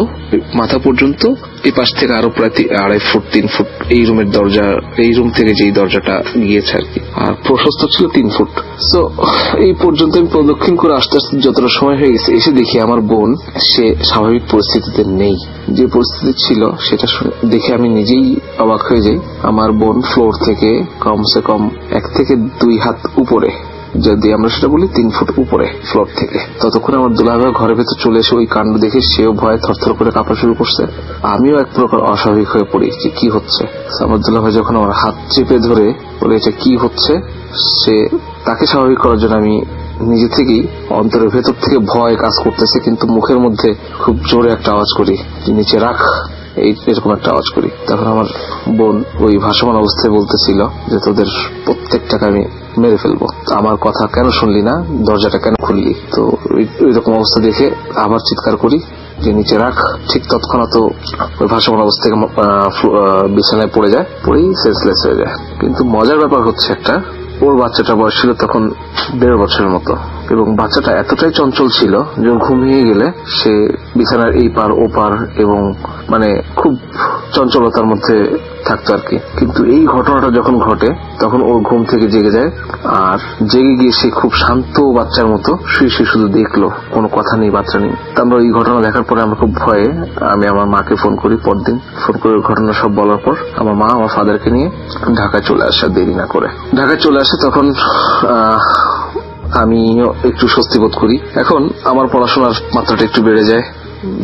E: মাথা পর্যন্ত, এই পাশ থেকে আরো প্রায় 2.5 ফুট 3 ফুট এই রুমের দরজা, এই রুম থেকে যেই দরজাটা গিয়েছে আর কি, আর প্রশস্ত ছিল 3 ফুট। সো এই পর্যন্ত আমি প্রদক্ষিণ করে আস্তে আস্তে যতটা সময় হয়ে গেছে, এসে দেখি আমার বোন সে স্বাভাবিক পরিস্থিতিতে নেই। যে পরিস্থিতি ছিল সেটা দেখে আমি নিজেই অবাক হয়ে যাই। আমার বোন ফ্লোর থেকে কমসে কম 1 থেকে 2 হাত উপরে, যদি আমরা সেটা বলি 3 ফুট উপরে ফ্লোর থেকে। ততক্ষণ আমার দুলাভাই ঘরের ভেতর চলে এসে ওই কাণ্ড দেখে সেও ভয়ে থরথর করে কাঁপা শুরু করছে। আমিও এক প্রকার অস্বাভাবিক হয়ে পড়ি যে কি হচ্ছে। আমার দুলাভাই যখন আমার হাত চেপে ধরে বলে এটা কি হচ্ছে, সে তাকে স্বাভাবিক করার জন্য আমি নিজে থেকেই অন্তরের ভেতর থেকে ভয় কাজ করতেছে, কিন্তু মুখের মধ্যে খুব জোরে একটা আওয়াজ করি, নিচে রাখ, এরকম একটা আওয়াজ করি। তখন আমার বোন ওই ভাসমান অবস্থায় বলতেছিল যে তোদের প্রত্যেকটাকে আমি মেরে ফেলবো, আমার কথা কেন শুনলি না, দরজাটা কেন খুললি। তো ওইরকম অবস্থা দেখে আবার চিৎকার করি যে নিচে রাখ। ঠিক তৎক্ষণাৎ ওই ভাসমান অবস্থা থেকে বিছানায় পড়ে যায়, পড়েই সেন্সলেস হয়ে যায়। কিন্তু মজার ব্যাপার হচ্ছে একটা, ওর বাচ্চাটা বয়স ছিল তখন 1.5 বছরের মতো, এবং বাচ্চাটা এতটাই চঞ্চল ছিল যে ঘুমিয়ে গেলে সে বিছানার এই পার ও পার এবং মানে খুব চঞ্চলতার মধ্যে থাকতো আর কি। কিন্তু এই ঘটনাটা যখন ঘটে তখন ওর ঘুম থেকে জেগে যায়, আর জেগে গিয়ে সে খুব শান্ত বাচ্চার মতো শুয়ে শুধু দেখলো, কোনো কথা নেই, বাচ্চা নেই। তো আমরা এই ঘটনা দেখার পরে আমরা খুব ভয়ে আমি আমার মাকে ফোন করি। পরদিন ফোন করে ঘটনা সব বলার পর আমার মা আমার ফাদারকে নিয়ে ঢাকায় চলে আসে, দেরি না করে ঢাকায় চলে আসে। তখন আমিও একটু স্বস্তি বোধ করি। এখন আমার পড়াশোনার মাত্রাটা একটু বেড়ে যায়,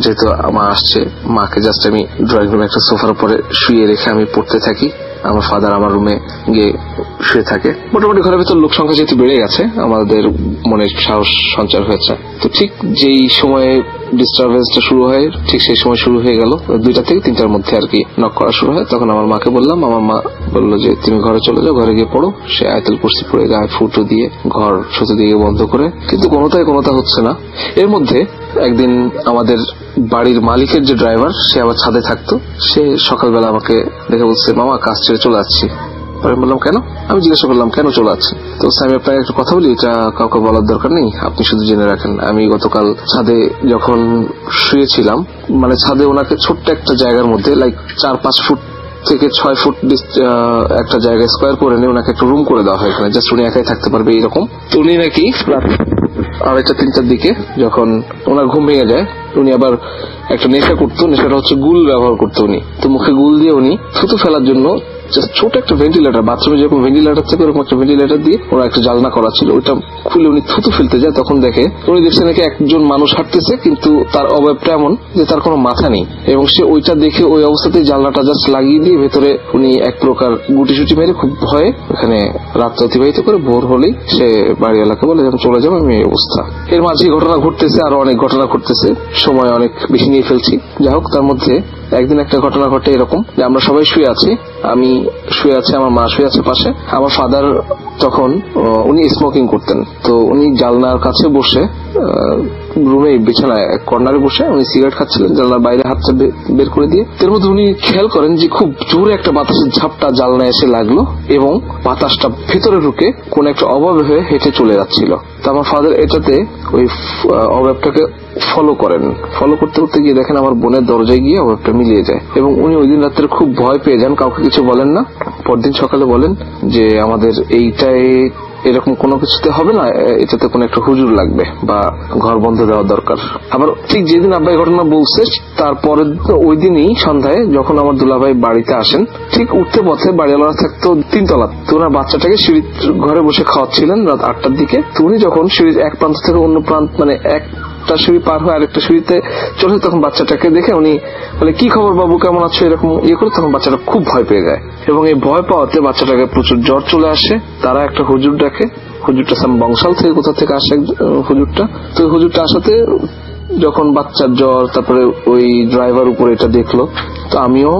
E: যেহেতু আমার আসছে। মাকে জাস্ট আমি ড্রয়িং রুমে একটা সোফার উপরে শুয়ে রেখে আমি পড়তে থাকি, আমার ফাদার আমার রুমে গিয়ে শুয়ে থাকে। মোটামুটি ঘরের ভেতর লোক সংখ্যা যেহেতু বেড়ে গেছে, আমাদের মনে সাহস সঞ্চার হয়েছে। তো ঠিক যেই সময়ে ডিস্টারবেন্সটা শুরু হয়, ঠিক সেই সময় শুরু হয়ে গেল 2টা থেকে 3টার মধ্যে আর কি নক করা শুরু হয়। তখন আমার মাকে বললাম, আমার মা বললো যে তুমি ঘরে চলে যাও, ঘরে গিয়ে পড়ো। সে আয়াতুল কুরসি পড়ে গায়ে ফুটো দিয়ে ঘর চতুর্দিকে বন্ধ করে, কিন্তু কোনোটা হচ্ছে না। এর মধ্যে একদিন আমাদের বাড়ির মালিকের যে ড্রাইভার, সে আবার ছাদে থাকতো। সে সকালবেলা আমাকে দেখে বলছে, মামা কাজ ছেড়ে চলে যাচ্ছি। আমি বললাম কেন? আমি জিজ্ঞাসা করলাম কেন চলে যাচ্ছে। তো আমি আপনাকে একটা কথা বলি, এটা কাউকে বলার দরকার নেই, আপনি শুধু জেনে রাখেন। আমি গতকাল ছাদে যখন শুয়েছিলাম, মানে ছাদে ওনাকে ছোট্ট একটা জায়গার মধ্যে লাইক 4-5 ফুট থেকে 6 ফুট একটা জায়গা স্কোয়ার করে নিয়ে ওনাকে একটা রুম করে দেওয়া হয়, এখানে জাস্ট উনি একাই থাকতে পারবে এইরকম। তো উনি নাকি 2:30-3টার দিকে যখন ওনার ঘুম ভেঙে যায়, উনি আবার একটা নেশা করতো, নেশাটা হচ্ছে গুল ব্যবহার করতো উনি। তো মুখে গুল দিয়ে উনি থুতু ফেলার জন্য জাস্ট ছোট একটা ভেন্টিলেটর, বাথরুমে যেরকম ভেন্টিলেটর থেকে ওরকম একটা ভেন্টিলেটর দিয়ে ওরা একটা জানলা করা ছিল, ওইটা খুলে উনি থুতু ফেলতে যায়, তখন দেখে উনি দেখছে নাকি একজন মানুষ হাঁটতেছে কিন্তু তার অবয়বটা এমন যে তার কোনো মাথা নেই, এবং সে ওইটা দেখে ওই অবস্থাতেই জানলাটা জাস্ট লাগিয়ে দিয়ে ভেতরে উনি এক প্রকার গুটিসুটি মেরে খুব ভয়ে ওখানে রাতটা অতিবাহিত করে ভোর হলেই সে বাড়িওয়ালাকে বলে যে চলে যাবো, আমি এই অবস্থা। এর মাঝে ঘটনা ঘটতেছে, আরো অনেক ঘটনা ঘটতেছে, সময় অনেক বেশি নিয়ে ফেলছি। যাই হোক, তার মধ্যে একদিন একটা ঘটনা ঘটে এরকম যে আমরা সবাই শুয়ে আছি, আমি শুয়ে আছি, আমার মা শুয়ে আছে পাশে। আমার ফাদার তখন উনি স্মোকিং করতেন, তো উনি জানলার কাছে বসে রুমে বিছানায় কর্নারে বসে উনি সিগারেট খাচ্ছিলেন, জানলার বাইরে হাতটা বের করে দিয়ে। এর মধ্যে উনি খেয়াল করেন যে খুব জোরে একটা বাতাসের ঝাপটা জানলায় এসে লাগলো এবং বাতাসটা ভেতরে ঢুকে কোন একটা অভাবে হয়ে হেঁটে চলে যাচ্ছিল। তো আমার ফাদার এটাতে ওই অভাবটাকে ফলো করেন, ফলো করতে করতে গিয়ে দেখেন আমার বোনের দরজায় গিয়ে অভাবটা মিলিয়ে যায়, এবং উনি ওই দিন রাত্রে খুব ভয় পেয়ে যান, কাউকে কিছু বলেন না। পরদিন সকালে বলেন যে আমাদের এইটাই এরকম কোনো কিছুতে হবে না, এটাতে কোনো একটা হুজুর লাগবে বা ঘর বন্ধ দেওয়া দরকার। আবার ঠিক যেদিন আব্বাই ঘটনা বলছে তারপরে ওই দিনই সন্ধ্যায় যখন আমার দুলাভাই বাড়িতে আসেন, ঠিক উঠতে পথে বাড়িওয়ালা থাকতো 3 তলা, তো ওনার বাচ্চাটাকে সিঁড়ির ঘরে বসে খাওয়াচ্ছিলেন রাত 8টার দিকে। তো উনি যখন সিঁড়ির এক প্রান্ত থেকে অন্য প্রান্ত, মানে একটা সিঁড়ি পার হয়ে আরেকটা সিঁড়িতে চলে, তখন বাচ্চাটাকে দেখে উনি বলে কি খবর বাবু, কেমন আছো, এরকম ইয়ে করে। তখন বাচ্চাটা খুব ভয় পেয়ে যায় এবং এই ভয় পাওয়াতে বাচ্চাটাকে প্রচুর জ্বর চলে আসে। তারা একটা হুজুর ডাকে, হুজুরটা সাম বংশাল থেকে কোথা থেকে আসে হুজুরটা। তো হুজুরটা আসাতে যখন বাচ্চার জ্বর, তারপরে ওই ড্রাইভার উপরে এটা দেখলো, তো আমিও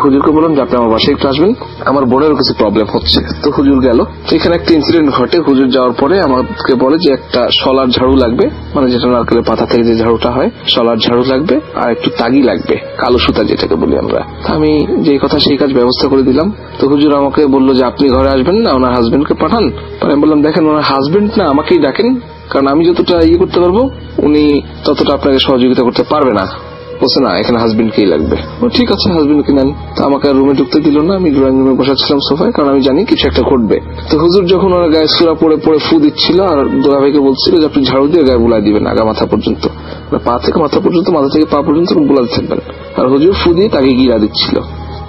E: হুজুরকে বললাম যে আপনি আমার বাসায় একটু আসবেন, আমার বোনেরও কিছু প্রবলেম হচ্ছে। তো হুজুর গেল। এখানে একটা ইনসিডেন্ট ঘটে। হুজুর যাওয়ার পরে আমাকে বলে যে একটা শলার ঝাড়ু লাগবে, মানে যেটা নারকেলের পাতা থেকে যে ঝাড়ুটা হয়, শলার ঝাড়ু লাগবে, আর একটু তাগি লাগবে, কালো সুতা যেটাকে বলি আমরা। আমি যেই কথা সেই কাজ ব্যবস্থা করে দিলাম। তো হুজুর আমাকে বললো যে আপনি ঘরে আসবেন না, ওনার হাজবেন্ডকে পাঠান। আমি বললাম দেখেন ওনার হাজবেন্ড না, আমাকেই ডাকেন, কারণ আমি যতটা ইয়ে করতে পারবো উনি ততটা আপনাকে সহযোগিতা করতে পারবে না। বলছে না, এখানে হাজবেন্ডকেই লাগবে। ঠিক আছে, হাজবেন্ডকে নেন। তো আমাকে রুমে ঢুকতে দিল না, আমি ড্রয়িং রুমে বসাচ্ছিলাম সোফায়, কারণ আমি জানি কিছু একটা ঘটবে। তো হুজুর যখন ওনার গায়ে সুরা পড়ে পড়ে ফু দিচ্ছিল, আর দুলাভাইকে বলছিল যে আপনি ঝাড়ু দিয়ে গায়ে বুলাই দিবেন আগা মাথা পর্যন্ত, পা থেকে মাথা পর্যন্ত, মাথা থেকে পা পর্যন্ত বুলাতে থাকবেন, আর হুজুর ফু দিয়ে তাকে গিরা দিচ্ছিল।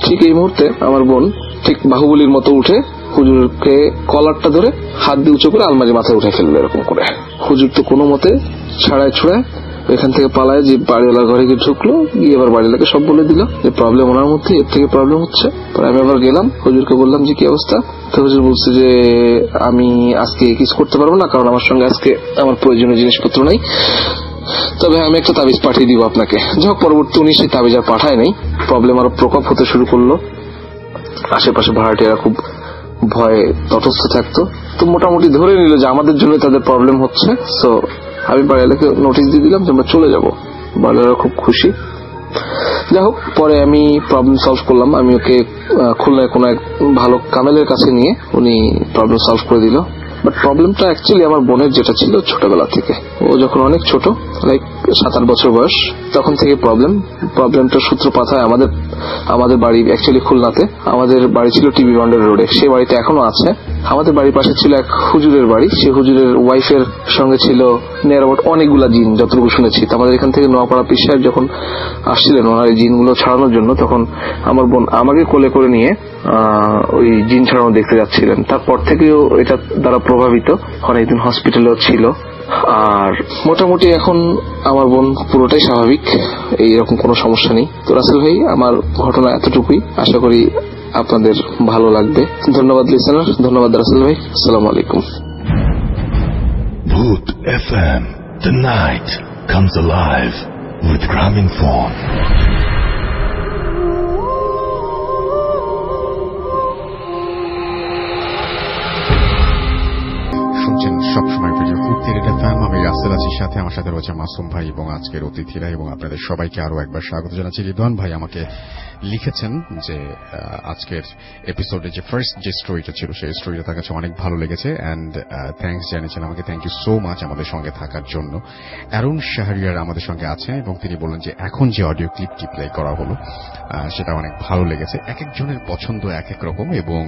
E: ঠিক এই মুহূর্তে আমার বোন ঠিক বাহুবলীর মতো উঠে হুজুরকে কলারটা ধরে হাত দিয়ে উঁচু করে আলমারি মাথায় উঠে ফেলবে এরকম করে। হুজুর তো কোনো মতে ছাড়ায় ছুড়ায় এখান থেকে পালায় যে বাড়িওয়ালার ঘরে গিয়ে ঢুকলো, গিয়ে এবার বাড়িওয়ালাকে সব বলে দিল যে প্রবলেম ওনার মধ্যে, এর থেকে প্রবলেম হচ্ছে। পরে আমি আবার গেলাম হুজুরকে বললাম যে কি অবস্থা। তো হুজুর বলছে যে আমি আজকে কিছু করতে পারবো না, কারণ আমার সঙ্গে আজকে আমার প্রয়োজনীয় জিনিসপত্র নাই, তবে আমি একটা তাবিজ পাঠিয়ে দিব আপনাকে। যাই হোক, পরবর্তী উনি সেই তাবিজ আর পাঠায় নাই। প্রবলেম আরো প্রকোপ হতে শুরু করলো। আশেপাশে ভাড়াটিয়ারা খুব ভয়ে তটস্থ থাকতো, তো মোটামুটি ধরে নিল যে আমাদের জন্য তাদের প্রবলেম হচ্ছে। তো আমি বাড়িওয়ালাকে নোটিশ দিয়ে দিলাম যে আমরা চলে যাব। বাড়িওয়ালা খুব খুশি। যাই হোক, পরে আমি প্রবলেম সলভ করলাম। আমি ওকে খুলনায় কোনো এক ভালো কামেলের কাছে নিয়ে উনি প্রবলেম সলভ করে দিল। বাট প্রবলেমটা অ্যাকচুয়ালি আমার বোনের যেটা ছিল ছোটবেলা থেকে, ও যখন অনেক ছোট, লাইক 7-8 বছর বয়স, তখন থেকে প্রবলেমটার সূত্রপাত হয় আমাদের বাড়ি অ্যাকচুয়ালি খুলনাতে। আমাদের বাড়ি ছিল টিবি বাউন্ডারি রোডে, সে বাড়িতে এখনো আছে। আমাদের বাড়ির পাশে ছিল এক হুজুরের বাড়ি, সে হুজুরের ওয়াইফের সঙ্গে ছিল নিয়ার অ্যাবাউট অনেকগুলা জিন, যতটুকু শুনেছি। আমাদের এখান থেকে নোয়াপাড়া পীর সাহেব যখন আসছিলেন ওনার এই জিনগুলো ছাড়ানোর জন্য, তখন আমার বোন আমাকে কোলে করে নিয়ে ওই জিন ছাড়ানো দেখতে যাচ্ছিলেন। তারপর থেকেও এটা দ্বারা প্রভাবিত, অনেকদিন হসপিটালেও ছিল। আর মোটামুটি এখন আমার বোন পুরোটাই স্বাভাবিক, এইরকম কোনো সমস্যা নেই। তো রাসেল ভাই, আমার ঘটনা এতটুকুই, আশা করি আপনাদের ভালো লাগবে। ধন্যবাদ লিসেনার, ধন্যবাদ রাসেল ভাই, আসসালামু আলাইকুম।
C: Bhoot FM. The night comes alive with Graminphone.
A: শুনছেন সবসময় ভিডিও ভূত রেড এফএম। আমি রাসেল আজির সাথে, আমার সাথে রয়েছে মাসুম ভাই এবং আজকের অতিথিরা, এবং আপনাদের সবাইকে আরো একবার স্বাগত জানাচ্ছি। রিদওয়ান ভাই আমাকে লিখেছেন যে আজকের এপিসোডে যে ফার্স্ট যে স্টোরিটা ছিল সেই স্টোরিটা তার কাছে অনেক ভালো লেগেছে, অ্যান্ড থ্যাঙ্কস জানিয়েছেন আমাকে। থ্যাংক ইউ সো মাচ আমাদের সঙ্গে থাকার জন্য। অ্যারুন শাহরিয়ার আমাদের সঙ্গে আছেন এবং তিনি বললেন যে এখন যে অডিও ক্লিপটি প্লে করা হলো সেটা অনেক ভালো লেগেছে। এক একজনের পছন্দ এক এক রকম, এবং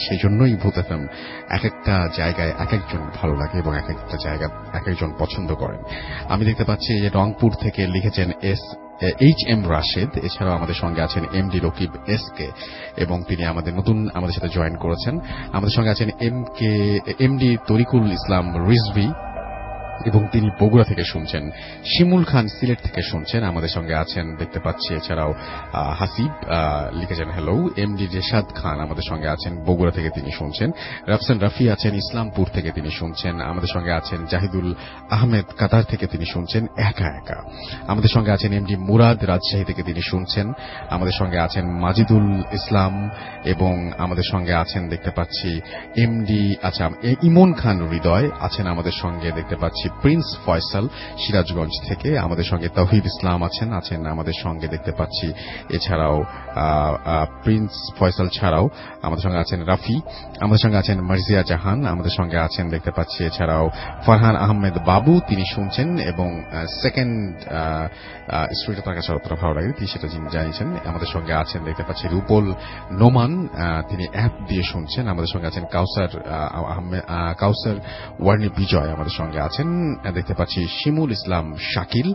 A: সেই জন্যই ভূত এফএম এক একটা জায়গায় এক একজন ভালো লাগে এবং এক একটা জায়গা এক একজন পছন্দ করেন। আমি দেখতে পাচ্ছি যে রংপুর থেকে লিখেছেন HM রাশেদ, এছাড়াও আমাদের সঙ্গে আছেন MD রকিব SK, এবং তিনি আমাদের সাথে জয়েন করেছেন। আমাদের সঙ্গে আছেন MD তরিকুল ইসলাম রিজভি, এবং তিনি বগুড়া থেকে শুনছেন। শিমুল খান সিলেট থেকে শুনছেন, আমাদের সঙ্গে আছেন দেখতে পাচ্ছি। এছাড়াও হাসিব লিখেছেন হ্যালো। MD রেশাদ খান আমাদের সঙ্গে আছেন, বগুড়া থেকে তিনি শুনছেন। রাফসান রাফি আছেন ইসলামপুর থেকে, তিনি শুনছেন। আমাদের সঙ্গে আছেন জাহিদুল আহমেদ কাতার থেকে, তিনি শুনছেন একা একা। আমাদের সঙ্গে আছেন MD মুরাদ রাজশাহী থেকে, তিনি শুনছেন। আমাদের সঙ্গে আছেন মাজিদুল ইসলাম, এবং আমাদের সঙ্গে আছেন দেখতে পাচ্ছি MD ইমন খান হৃদয় আছেন আমাদের সঙ্গে দেখতে পাচ্ছি। প্রিন্স ফয়সাল সিরাজগঞ্জ থেকে আমাদের সঙ্গে। তৌহিদ ইসলাম আছেন আমাদের সঙ্গে দেখতে পাচ্ছি। এছাড়াও প্রিন্স ফয়সাল ছাড়াও আমাদের সঙ্গে আছেন রাফি, আমাদের সঙ্গে আছেন মার্জিয়া জাহান, আমাদের সঙ্গে আছেন দেখতে পাচ্ছি। এছাড়াও ফারহান আহমেদ বাবু, তিনি শুনছেন, এবং সেকেন্ড স্টোরিটা তার কাছে অতটা ভালো লাগে, তিনি সেটা জানিয়েছেন। আমাদের সঙ্গে আছেন দেখতে পাচ্ছি রূপল নোমান, তিনি অ্যাপ দিয়ে শুনছেন। আমাদের সঙ্গে আছেন কাউসার ওয়ার্নি বিজয়, আমাদের সঙ্গে আছেন দেখতে পাচ্ছি। শিমুল ইসলাম শাকিল,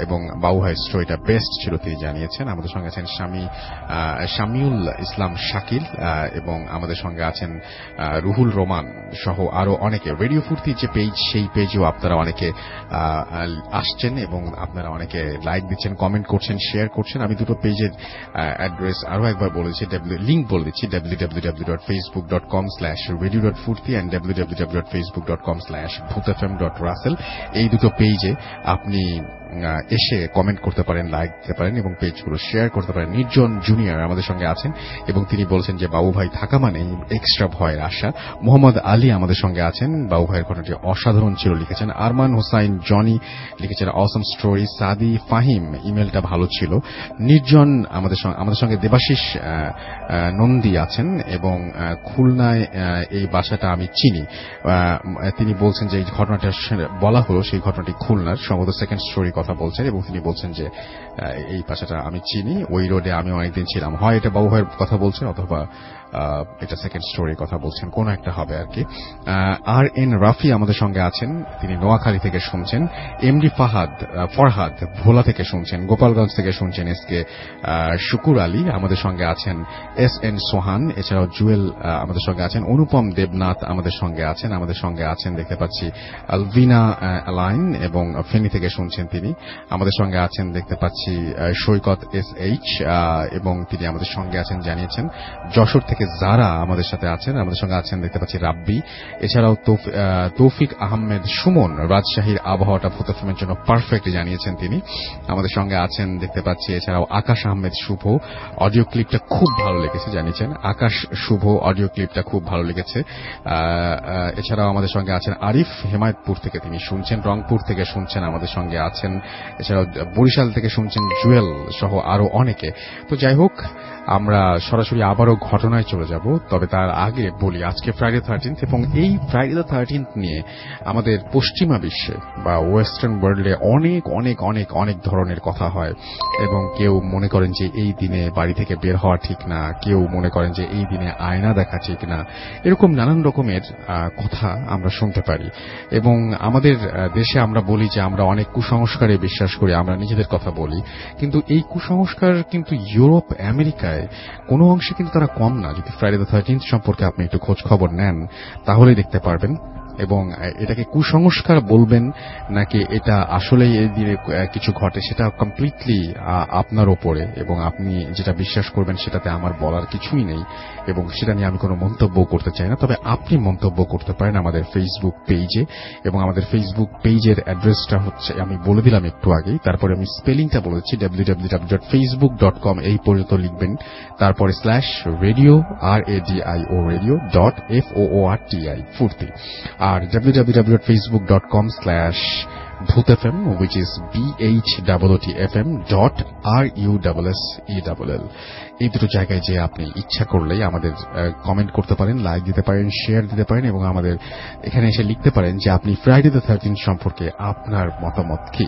A: এবং বাবুভাই স্টোরিটা বেস্ট ছিল, তিনি জানিয়েছেন। আমাদের সঙ্গে আছেন শামিউল ইসলাম শাকিল, এবং আমাদের সঙ্গে আছেন রুহুল রোমান সহ আরো অনেকে। রেডিও ফুর্তি যে পেজ, সেই পেজেও আপনারা অনেকে আসছেন, এবং আপনারা অনেকে লাইক দিচ্ছেন, কমেন্ট করছেন, শেয়ার করছেন। আমি দুটো পেজের অ্যাড্রেস আরো একবার বলেছি, লিঙ্ক বলে দিচ্ছি, www.facebook.com/radio.furti and www.facebook.com/bhutfm.russell। এই দুটো পেজে আপনি এসে কমেন্ট করতে পারেন, লাইক দিতে পারেন, এবং পেজগুলো শেয়ার করতে পারেন। নির্জন জুনিয়র আমাদের সঙ্গে আছেন, এবং তিনি বলছেন যে বাবু ভাই থাকা মানে এক্সট্রা ভয়ের আশা। মোহাম্মদ আলী আমাদের সঙ্গে আছেন, বাবু ভাইয়ের ঘটনাটি অসাধারণ ছিল লিখেছেন। আরমান হোসাইন জনি লিখেছেন অসম স্টোরি। সাদি ফাহিম, ইমেলটা ভালো ছিল। নির্জন আমাদের সঙ্গে দেবাশিস নন্দী আছেন, এবং খুলনায় এই বাসাটা আমি চিনি। তিনি বলছেন যে এই ঘটনাটা বলা হলো, সেই ঘটনাটি খুলনার, সম্ভবত সেকেন্ড স্টোরি কথা বলছেন, এবং তিনি বলছেন যে এই বাসাটা আমি চিনি, ওই রোডে আমি অনেকদিন ছিলাম। হয় এটা বাবু ভাইয়ের কথা বলছেন, অথবা এটা সেকেন্ড স্টোরির কথা বলছেন, কোন একটা হবে আর কি। RN রাফি আমাদের সঙ্গে আছেন, তিনি নোয়াখালী থেকে শুনছেন। MD ফরহাদ ভোলা থেকে শুনছেন। গোপালগঞ্জ থেকে শুনছেন SK শুকুর আলী, আমাদের সঙ্গে আছেন SN সোহান। এছাড়াও জুয়েল আমাদের সঙ্গে আছেন। অনুপম দেবনাথ আমাদের সঙ্গে আছেন। আমাদের সঙ্গে আছেন দেখতে পাচ্ছি আলভিনা অ্যালাইন, এবং ফেনী থেকে শুনছেন তিনি। আমাদের সঙ্গে আছেন দেখতে পাচ্ছি সৈকত SH, এবং তিনি আমাদের সঙ্গে আছেন জানিয়েছেন। যশোর থেকে যারা আমাদের সাথে আছেন, আমাদের সঙ্গে আছেন দেখতে পাচ্ছি রাব্বি। এছাড়াও তৌফিক আহমেদ সুমন, রাজশাহীর আবহাওয়াটা ভূতফিল্মের জন্য পারফেক্ট জানিয়েছেন তিনি, আমাদের সঙ্গে আছেন দেখতে পাচ্ছি। এছাড়াও আকাশ আহমেদ শুভ, অডিও ক্লিপটা খুব ভালো লেগেছে জানিয়েছেন। আকাশ শুভ, অডিও ক্লিপটা খুব ভালো লেগেছে। এছাড়াও আমাদের সঙ্গে আছেন আরিফ, হেমায়তপুর থেকে তিনি শুনছেন। রংপুর থেকে শুনছেন, আমাদের সঙ্গে আছেন। এছাড়াও বরিশাল থেকে শুনছেন জুয়েল সহ আরো অনেকে। তো যাই হোক, আমরা সরাসরি আবারও ঘটনায় চলে যাব। তবে তার আগে বলি, আজকে ফ্রাইডে 13th, এবং এই ফ্রাইডে 13th নিয়ে আমাদের পশ্চিমা বিশ্বে বা ওয়েস্টার্ন ওয়ার্ল্ডে অনেক অনেক অনেক অনেক ধরনের কথা হয়, এবং কেউ মনে করেন যে এই দিনে বাড়ি থেকে বের হওয়া ঠিক না, কেউ মনে করেন যে এই দিনে আয়না দেখা ঠিক না, এরকম নানান রকমের কথা আমরা শুনতে পারি। এবং আমাদের দেশে আমরা বলি যে আমরা অনেক কুসংস্কারে বিশ্বাস করি, আমরা নিজেদের কথা বলি, কিন্তু এই কুসংস্কার কিন্তু ইউরোপ আমেরিকায় কোনো অংশে কিন্তু তারা কম না। যদি ফ্রাইডে 13th সম্পর্কে আপনি একটু খোঁজ খবর নেন, তাহলেই দেখতে পারবেন। এবং এটাকে কুসংস্কার বলবেন নাকি এটা আসলে এই দিনে কিছু ঘটে, সেটা কমপ্লিটলি আপনার ওপরে, এবং আপনি যেটা বিশ্বাস করবেন সেটাতে আমার বলার কিছুই নেই, এবং সেটা নিয়ে আমি কোনো মন্তব্য করতে চাই না। তবে আপনি মন্তব্য করতে পারেন আমাদের ফেসবুক পেজে, এবং আমাদের ফেসবুক পেজের অ্যাড্রেসটা হচ্ছে, আমি বলে দিলাম একটু আগেই, তারপরে আমি স্পেলিংটা বলেছি, www.facebook.com এই পর্যন্ত লিখবেন, তারপরে /radio radio.foorti ফুর্তি, আর www.facebook.com/bhutfm, which is BHOOTFM.RUSSELL। এই দুটো জায়গায় যে আপনি ইচ্ছা করলেই আমাদের কমেন্ট করতে পারেন, লাইক দিতে পারেন, শেয়ার দিতে পারেন, এবং আমাদের এখানে এসে লিখতে পারেন যে আপনি ফ্রাইডে 13th সম্পর্কে আপনার মতামত কি,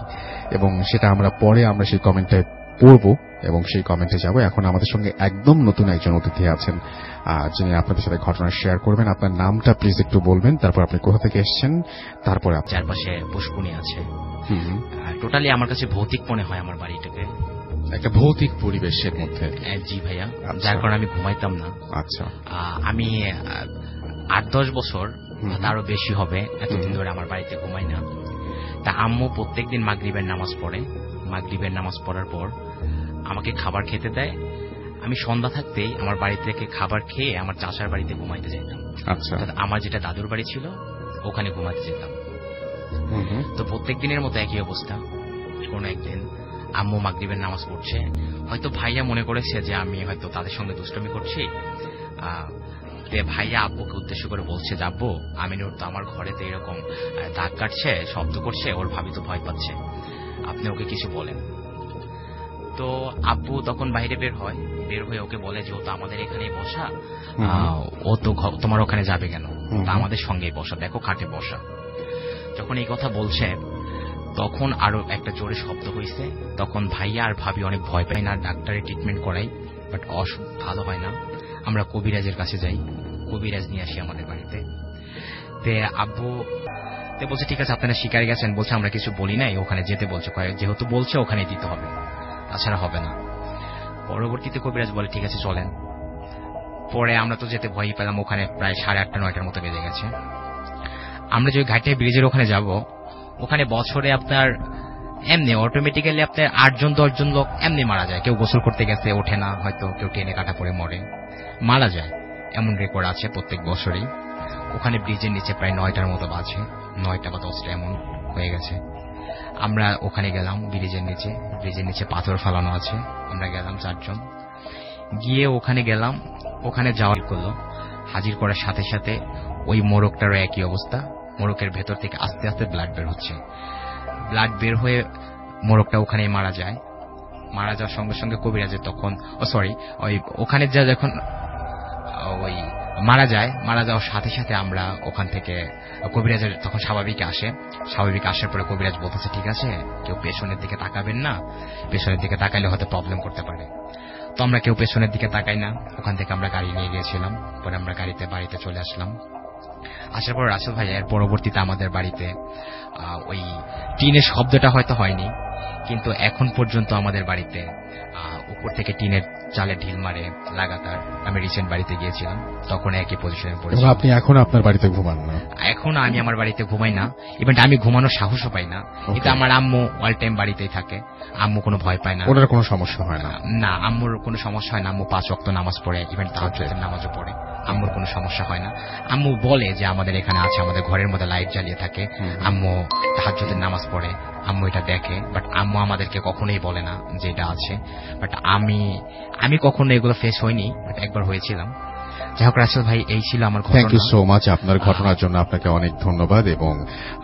A: এবং সেটা আমরা পরে সেই কমেন্টটায় পড়ব এবং সেই কমেন্টে যাব। এখন আমাদের সঙ্গে একদম নতুন একজন অতিথি আছেন, যিনি আপনাদের সাথে ঘটনা শেয়ার করবেন। আপনার নামটা প্লিজ একটু বলবেন, তারপর আপনি কোথা থেকে এসেছেন, তারপরে
F: চারপাশে পুষ্কুনি আছে। টোটালি আমার কাছে ভৌতিক মনে হয় আমার বাড়িটাকে,
A: একটা ভৌতিক পরিবেশের মধ্যে।
F: জি ভাইয়া, যার কারণে আমি ঘুমাইতাম না।
A: আচ্ছা,
F: আমি 8-10 বছর, তারও বেশি হবে, এতদিন ধরে আমার বাড়িতে ঘুমাই না। তা আম্মু প্রত্যেকদিন মাগরিবের নামাজ পড়ে। মাগরিবের নামাজ পড়ার পর আমাকে খাবার খেতে দেয়। আমি সন্ধ্যা থাকতেই আমার বাড়ি থেকে খাবার খেয়ে আমার চাচার বাড়িতে ঘুমাইতে যেতাম।
A: আচ্ছা,
F: আমার যেটা দাদুর বাড়ি ছিল ওখানে ঘুমাতে যেতাম। তো প্রত্যেক দিনের মতো একই অবস্থা। কোন একদিন আম্মু মাগরিবের নামাজ পড়ছে, হয়তো ভাইয়া মনে করেছে যে আমি হয়তো তাদের সঙ্গে দুষ্টমি করছি। ভাইয়া আব্বুকে উদ্দেশ্য করে বলছে, যাবো আমিনুর তো আমার ঘরেতে এরকম দাগ কাটছে, শব্দ করছে, ওর ভাবি তো ভয় পাচ্ছে, আপনি ওকে কিছু বলেন। তো আব্বু তখন বাইরে বের হয়ে ওকে বলে যে ও তো আমাদের এখানে বসা, ও তো তোমার ওখানে যাবে কেন, তা আমাদের সঙ্গেই বসা, দেখো খাটে বসা। যখন এই কথা বলছে তখন আরো একটা জোরে শব্দ হয়েছে। তখন ভাইয়া আর ভাবি অনেক ভয় পায় না, ডাক্তারের ট্রিটমেন্ট করাই, বাট ভালো হয় না। আমরা কবিরাজের কাছে যাই, কবিরাজ নিয়ে আসি আমাদের বাড়িতে। তে আব্বু বলছে ঠিক আছে আপনারা শিকারে গেছেন, বলছে আমরা কিছু বলি নাই, ওখানে যেতে বলছে, যেহেতু বলছে ওখানে দিতে হবে, তাছাড়া হবে না। পরবর্তীতে কবিরাজ বলে ঠিক আছে চলেন। পরে আমরা তো যেতে ভয়ই পেলাম, ওখানে প্রায় 8:30-9টার মতো বেজে গেছে। আমরা যে ঘাটে ব্রিজের ওখানে যাব, ওখানে বছরে আপনার এমনি অটোমেটিক্যালি আপনার 8-10 জন লোক এমনি মারা যায়। কেউ গোসল করতে গেছে, ওঠে না, হয়তো কেউ টেনে কাটা পড়ে মরে, মারা যায়, এমন রেকর্ড আছে প্রত্যেক বছরই। ওখানে ব্রিজের নিচে প্রায় 9টার মতো বাজে, 9টা বা 10টা এমন হয়ে গেছে। আমরা ওখানে গেলাম ব্রিজের নিচে পাথর ফালানো আছে। আমরা গেলাম 4 জন, গিয়ে ওখানে যাওয়ার করলো। হাজির করার সাথে সাথে ওই মোরগটারও একই অবস্থা, মোরগের ভেতর থেকে আস্তে আস্তে ব্লাড বের হচ্ছে। ব্লাড বের হয়ে মোরগটা ওখানে মারা যায়। মারা যাওয়ার সঙ্গে সঙ্গে কবিরাজের তখন ওখানে যখন ওই মারা যাওয়ার সাথে সাথে আমরা ওখান থেকে কবিরাজের তখন স্বাভাবিক আসার পরে কবিরাজ বলতেছে ঠিক আছে কেউ পেছনের দিকে তাকাবেন না, পেছনের দিকে তাকাইলে হয়তো প্রবলেম করতে পারে। তো আমরা কেউ পেছনের দিকে তাকাই না। ওখান থেকে আমরা গাড়ি নিয়ে গিয়েছিলাম, পরে আমরা বাড়িতে চলে আসলাম। আসার পর রাসেল ভাই এর পরবর্তীতে আমাদের বাড়িতে ওই টিনের শব্দটা হয়তো হয়নি, কিন্তু এখন পর্যন্ত আমাদের বাড়িতে উপর থেকে টিনের চালে ঢিল মারে লাগাতার। আমি রিসেন্ট বাড়িতে গিয়েছিলাম, তখন একই পজিশনে পড়েছি।
A: আপনি এখন আপনার বাড়িতে ঘুমান না?
F: এখন আমি আমার বাড়িতে ঘুমাই না, ইভেন আমি ঘুমানোর সাহসও পাই না। কিন্তু আমার আম্মু অল টাইম বাড়িতেই থাকে, আম্মু কোনো ভয় পায় না,
A: ওনার কোনো সমস্যা হয় না?
F: না, আম্মুর কোনো সমস্যা হয় না। আম্মু 5 ওয়াক্ত নামাজ পড়ে, ইভেন তাহাজ্জুদের নামাজও পড়ে, আম্মুর কোনো সমস্যা হয় না। আম্মু বলে যে আমাদের এখানে আছে, আমাদের ঘরের মধ্যে লাইট জ্বালিয়ে থাকে, আম্মু তাহাজ্জুদের নামাজ পড়ে, আম্মু এটা দেখে, বাট আম্মু আমাদেরকে কখনোই বলে না যে এটা আছে। বাট আমি কখনো এগুলো ফেস হয়নি, বাট একবার হয়েছিলাম। যাই হোক রাসেল ভাই, এই ছিল আমার ঘটনা।
A: থ্যাংক ইউ সো মাচ আপনার ঘটনার জন্য, আপনাকে অনেক ধন্যবাদ, এবং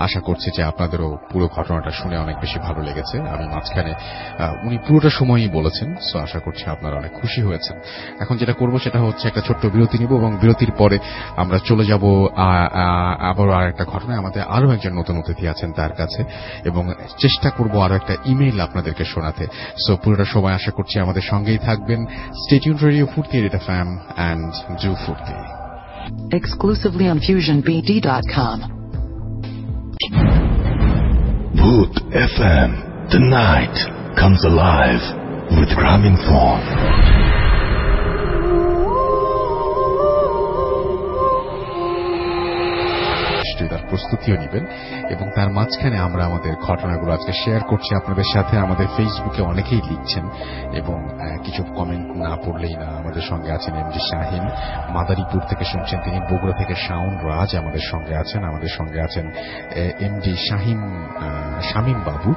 A: আশা করছি যে আপনাদেরও পুরো ঘটনাটা শুনে অনেক বেশি ভালো লেগেছে। আমি মাঝখানে উনি পুরোটা সময়ই বলেছেন, সো আশা করছি আপনারা অনেক খুশি হয়েছেন। এখন যেটা করব সেটা হচ্ছে একটা ছোট্ট বিরতি নিব, এবং বিরতির পরে আমরা চলে যাব আবার আর একটা ঘটনায়। আমাদের আরো একজন নতুন অতিথি আছেন তার কাছে, এবং চেষ্টা করব আরো একটা ইমেইল আপনাদেরকে শোনাতে। সো পুরোটা সময় আশা করছি আমাদের সঙ্গেই থাকবেন। স্টে টিউনড রেডিও ফুর্তি রেড এফএম এন্ড ডু ফুর্তি।
B: Exclusively on FusionBD.com.
C: Bhoot FM. The night comes alive with Graminphone.
A: তার প্রস্তুতিও নেবেন, এবং তার মাঝখানে আমরা আমাদের ঘটনাগুলো আজকে শেয়ার করছি আপনাদের সাথে। আমাদের ফেসবুকে অনেকেই লিখছেন, এবং কিছু কমেন্ট না পড়লেই না। আমাদের সঙ্গে আছেন এমডি শাহিন, মাদারীপুর থেকে শুনছেন তিনি, বগুড়া থেকে শাওন রাজ আমাদের সঙ্গে আছেন, আমাদের সঙ্গে আছেন এমডি শামীম বাবু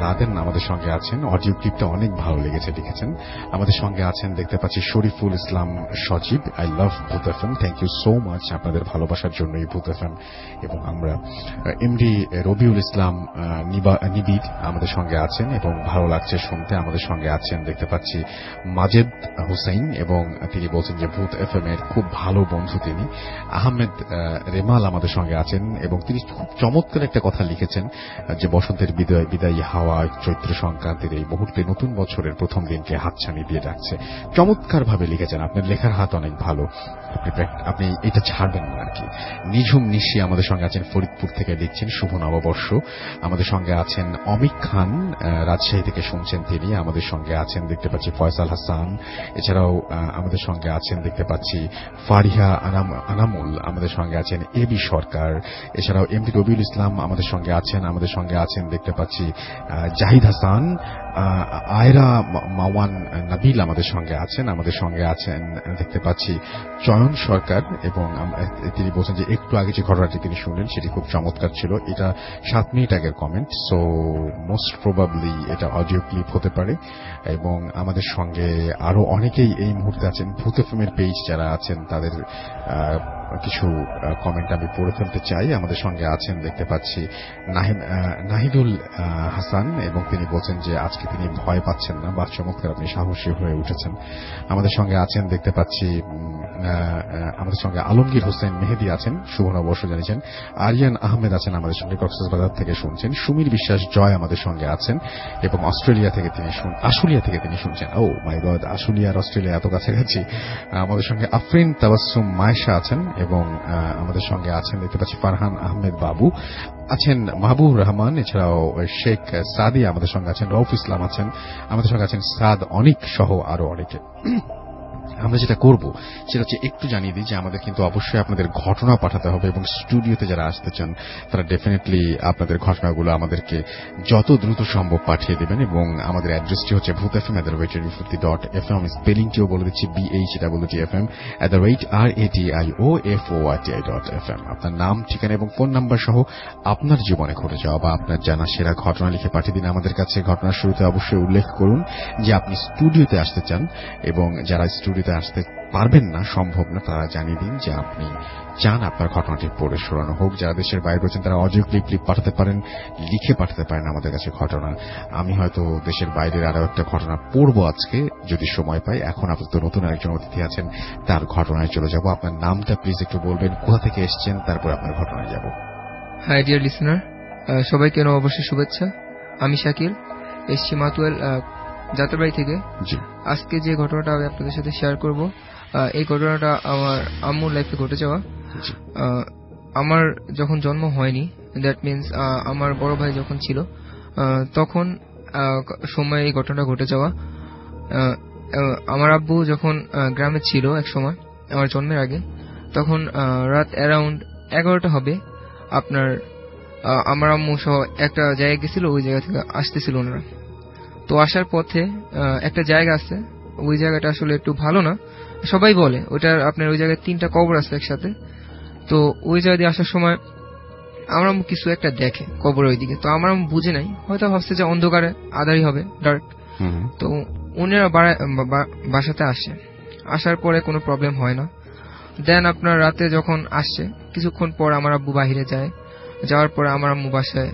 A: লাদেন আমাদের সঙ্গে আছেন। অডিও ক্লিপটা অনেক ভালো লেগেছে লিখেছেন। আমাদের সঙ্গে আছেন দেখতে পাচ্ছি শরীফুল ইসলাম সজীব, I love Bhoot FM, thank you so much আপনাদের ভালোবাসার জন্য এই ভূত এফএম। এবং আমরা এমডি রবিউল ইসলাম নিবিদ আমাদের সঙ্গে আছেন, এবং ভালো লাগছে শুনতে। আমাদের সঙ্গে আছেন দেখতে পাচ্ছি মাজেদ আহমেদ হুসাইন, এবং তিনি বলছেন যে ভূত এফএম এর খুব ভালো বন্ধু তিনি। আহমেদ রেমাল আমাদের সঙ্গে আছেন এবং তিনি খুব চমৎকার একটা কথা লিখেছেন যে বসন্তের বিদায়ী হাওয়া চৈত্র সংক্রান্তির এই মুহূর্তে নতুন বছরের প্রথম দিনকে হাতছানি দিয়ে ডাকছে। চমৎকার ভাবে লিখেছেন, আপনার লেখার হাত অনেক ভালো, আপনি এটা ছাড়বেন না আর কি। নিঝুম নিশি আমাদের সঙ্গে আছেন, ফরিদপুর থেকে লিখছেন শুভ নববর্ষ। আমাদের সঙ্গে আছেন অমিক খান, রাজশাহী থেকে শুনছেন তিনি। আমাদের সঙ্গে আছেন দেখতে পাচ্ছি ফয়সাল হাসান, এছাড়াও আমাদের সঙ্গে আছেন দেখতে পাচ্ছি ফারিহা আনামুল, আমাদের সঙ্গে আছেন এবি সরকার, এছাড়াও এমডি রবিউল ইসলাম আমাদের সঙ্গে আছেন। আমাদের সঙ্গে আছেন দেখতে পাচ্ছি জাহিদ হাসান, আয়রা মাওয়ান নাবিল আমাদের সঙ্গে আছেন। আমাদের সঙ্গে আছেন দেখতে পাচ্ছি চয়ন সরকার, এবং তিনি বলছেন যে একটু আগে যে ঘটনাটি তিনি শুনলেন সেটি খুব চমৎকার ছিল। এটা 7 মিনিট আগের কমেন্ট, সো মোস্ট প্রবাবলি এটা অডিও ক্লিপ হতে পারে। এবং আমাদের সঙ্গে আরো অনেকেই এই মুহূর্তে আছেন। ভূত এফএম এর পেজ যারা আছেন তাদের কিছু কমেন্ট আমি পড়ে ফেলতে চাই। আমাদের সঙ্গে আছেন দেখতে পাচ্ছি নাহিদুল হাসান, এবং তিনি বলছেন যে আজকে তিনি ভয় পাচ্ছেন না, বা চমৎকার আপনি সাহসী হয়ে উঠেছেন। আমাদের সঙ্গে আছেন দেখতে পাচ্ছি আমাদের সঙ্গে আলমগীর হোসেন মেহেদি আছেন, শুভ নববর্ষ জানিয়েছেন। আরিয়ান আহমেদ আছেন আমাদের সঙ্গে, কক্সবাজার থেকে শুনছেন। সুমির বিশ্বাস জয় আমাদের সঙ্গে আছেন, এবং আশুলিয়া থেকে তিনি শুনছেন। ও মাই গড, আশুলিয়া আর অস্ট্রেলিয়া এত কাছাকাছি। আমাদের সঙ্গে আফরিন তাবাসসুম মায়েশা আছেন, এবং আমাদের সঙ্গে আছেন দেখতে পাচ্ছি ফারহান আহমেদ বাবু আছেন, মাহবুব রহমান, এছাড়াও শেখ সাদি আমাদের সঙ্গে আছেন, রউফ ইসলাম আছেন, আমাদের সঙ্গে আছেন সাদ অনিক সহ আরো অনেকে। আমরা যেটা করব সেটা হচ্ছে একটু জানিয়ে দিই যে আমাদের কিন্তু অবশ্যই আপনাদের ঘটনা পাঠাতে হবে, এবং স্টুডিওতে যারা আসতে চান তারা ডেফিনেটলি আপনাদের ঘটনাগুলো আমাদেরকে যত দ্রুত সম্ভব পাঠিয়ে দেবেন। এবং আমাদের অ্যাড্রেসটি হচ্ছে bhutfm@radio50.fm, স্পেলিংটিও বলে দিচ্ছি BHWFM@radioFORTI.FM। আপনার নাম, ঠিকানা এবং ফোন নাম্বার সহ আপনার জীবনে ঘটে যাওয়া বা আপনার জানা সেরা ঘটনা লিখে পাঠিয়ে দিন আমাদের কাছে। ঘটনার শুরুতে অবশ্যই উল্লেখ করুন যে আপনি স্টুডিওতে আসতে চান, এবং যারা স্টুডিওতে আসতে পারবেন না, সম্ভব না, তারা জানিয়ে দিন যে আপনি চান আপনার ঘটনাটি পড়ে শোনানো হোক। যারা দেশের বাইরে রয়েছেন তারা অডিও ক্লিপ পাঠাতে পারেন, লিখে পাঠাতে পারেন আমাদের কাছে ঘটনা। আমি হয়তো দেশের বাইরের আরো একটা ঘটনা পড়বো আজকে যদি সময় পাই। এখন আপাতত নতুন আরেকজন অতিথি আছেন, তার ঘটনায় চলে যাব। আপনার নামটা প্লিজ একটু বলবেন, কোথা থেকে এসেছেন, তারপর আপনার ঘটনায় যাব।
G: হাই ডিয়ার লিসেনার, সবাইকে নববর্ষের শুভেচ্ছা। আমি শাকিল, এসছি মাতুয়াল যাত্রাবাড়ি থেকে। আজকে যে ঘটনাটা আমি আপনাদের সাথে শেয়ার করব, এই ঘটনাটা আমার আম্মুর লাইফে ঘটে যাওয়া। আমার যখন জন্ম হয়নি, দ্যাট মিনস আমার বড় ভাই যখন ছিল তখন সময় এই ঘটনাটা ঘটে যাওয়া। আমার আব্বু যখন গ্রামে ছিল এক সময় আমার জন্মের আগে, তখন রাত অ্যারাউন্ড 11টা হবে, আপনার আমার আম্মু সহ একটা জায়গায় গেছিল, ওই জায়গা থেকে আসতেছিল ওনারা। তো আসার পথে একটা জায়গা আছে, ওই জায়গাটা আসলে একটু ভালো না, সবাই বলে ওইটার আপনার ওই জায়গায় 3টা কবর আছে একসাথে। তো ওই জায়গা দিয়ে আসার সময় আমার কিছু একটা দেখে কবরের ওইদিকে। তো আমার বুঝে নাই, হয়তো ভাবছে যে অন্ধকারে আধারই হবে, ডার্ক। তো উনারা বাসাতে আসে, আসার পরে কোনো প্রবলেম হয় না। দেন আপনার রাতে যখন আসছে কিছুক্ষণ পর আমার আব্বু বাহিরে যায়, যাওয়ার পরে আমার আম্মু বাসায়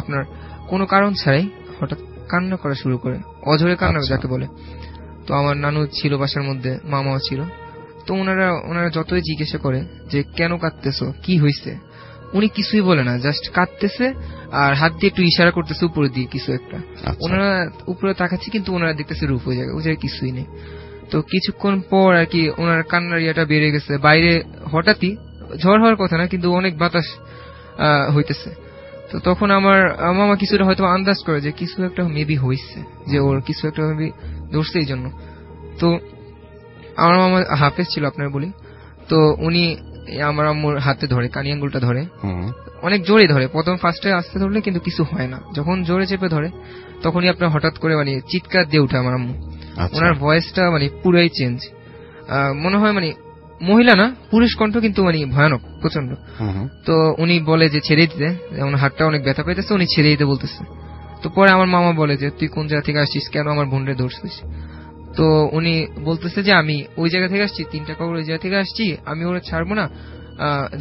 G: আপনার কোনো কারণ ছাড়াই হঠাৎ কান্না করা শুরু করে, অঝরে কান্না যাকে বলে। তো আমার নানু ছিল বাসার মধ্যে, মামাও ছিল। তো ওনারা যতই জিজ্ঞাসা করে যে কেন কাঁদতেছো, কি হয়েছে, উনি কিছুই বলে না, জাস্ট কাঁদতেছে আর হাত দিয়ে একটু ইশারা করতেছে উপরে দিয়ে কিছু একটা। ওনারা উপরে তাকাচ্ছে কিন্তু ওনারা দেখতেছে রূপ, ওই জায়গায় কিছুই নেই। তো কিছুক্ষণ পর আর কি ওনার কান্নার ইয়েটা বেড়ে গেছে, বাইরে হঠাৎই ঝড় হওয়ার কথা না কিন্তু অনেক বাতাস হইতেছে। তো তখন আমার মামা কিছুটা হয়তো আন্দাজ করে যে কিছু একটা মেবি হয়েছে, যে ওর কিছু একটা মেবি ধরছে এই জন্য। তো আমার মামা হাফেজ ছিল আপনার বলি, তো উনি আমার আম্মুর হাতে ধরে, কানি আঙ্গুলটা ধরে, অনেক জোরে ধরে। প্রথম ফার্স্টে আস্তে ধরলে কিন্তু কিছু হয় না, যখন জোরে চেপে ধরে তখনই আপনার হঠাৎ করে মানে চিৎকার দিয়ে উঠে আমার আম্মু। ওনার ভয়েসটা মানে পুরাই চেঞ্জ, মনে হয় মানে মহিলা না পুরুষ কণ্ঠ, কিন্তু মানে ভয়ানক প্রচন্ড। তো উনি বলে যে ছেড়ে দিতে, ওনার হাতটা অনেক ব্যথা পাইতেছে, উনি ছেড়ে দিতে বলতেছে। তো পরে আমার মামা বলে যে তুই কোন জায়গা থেকে আসছিস, কেন আমার বোনরে ধরছিস? তো উনি বলতেছে যে আমি ওই জায়গা থেকে আসছি, 3টা কবর ওই জায়গা থেকে আসছি, আমি ওরা ছাড়বো না।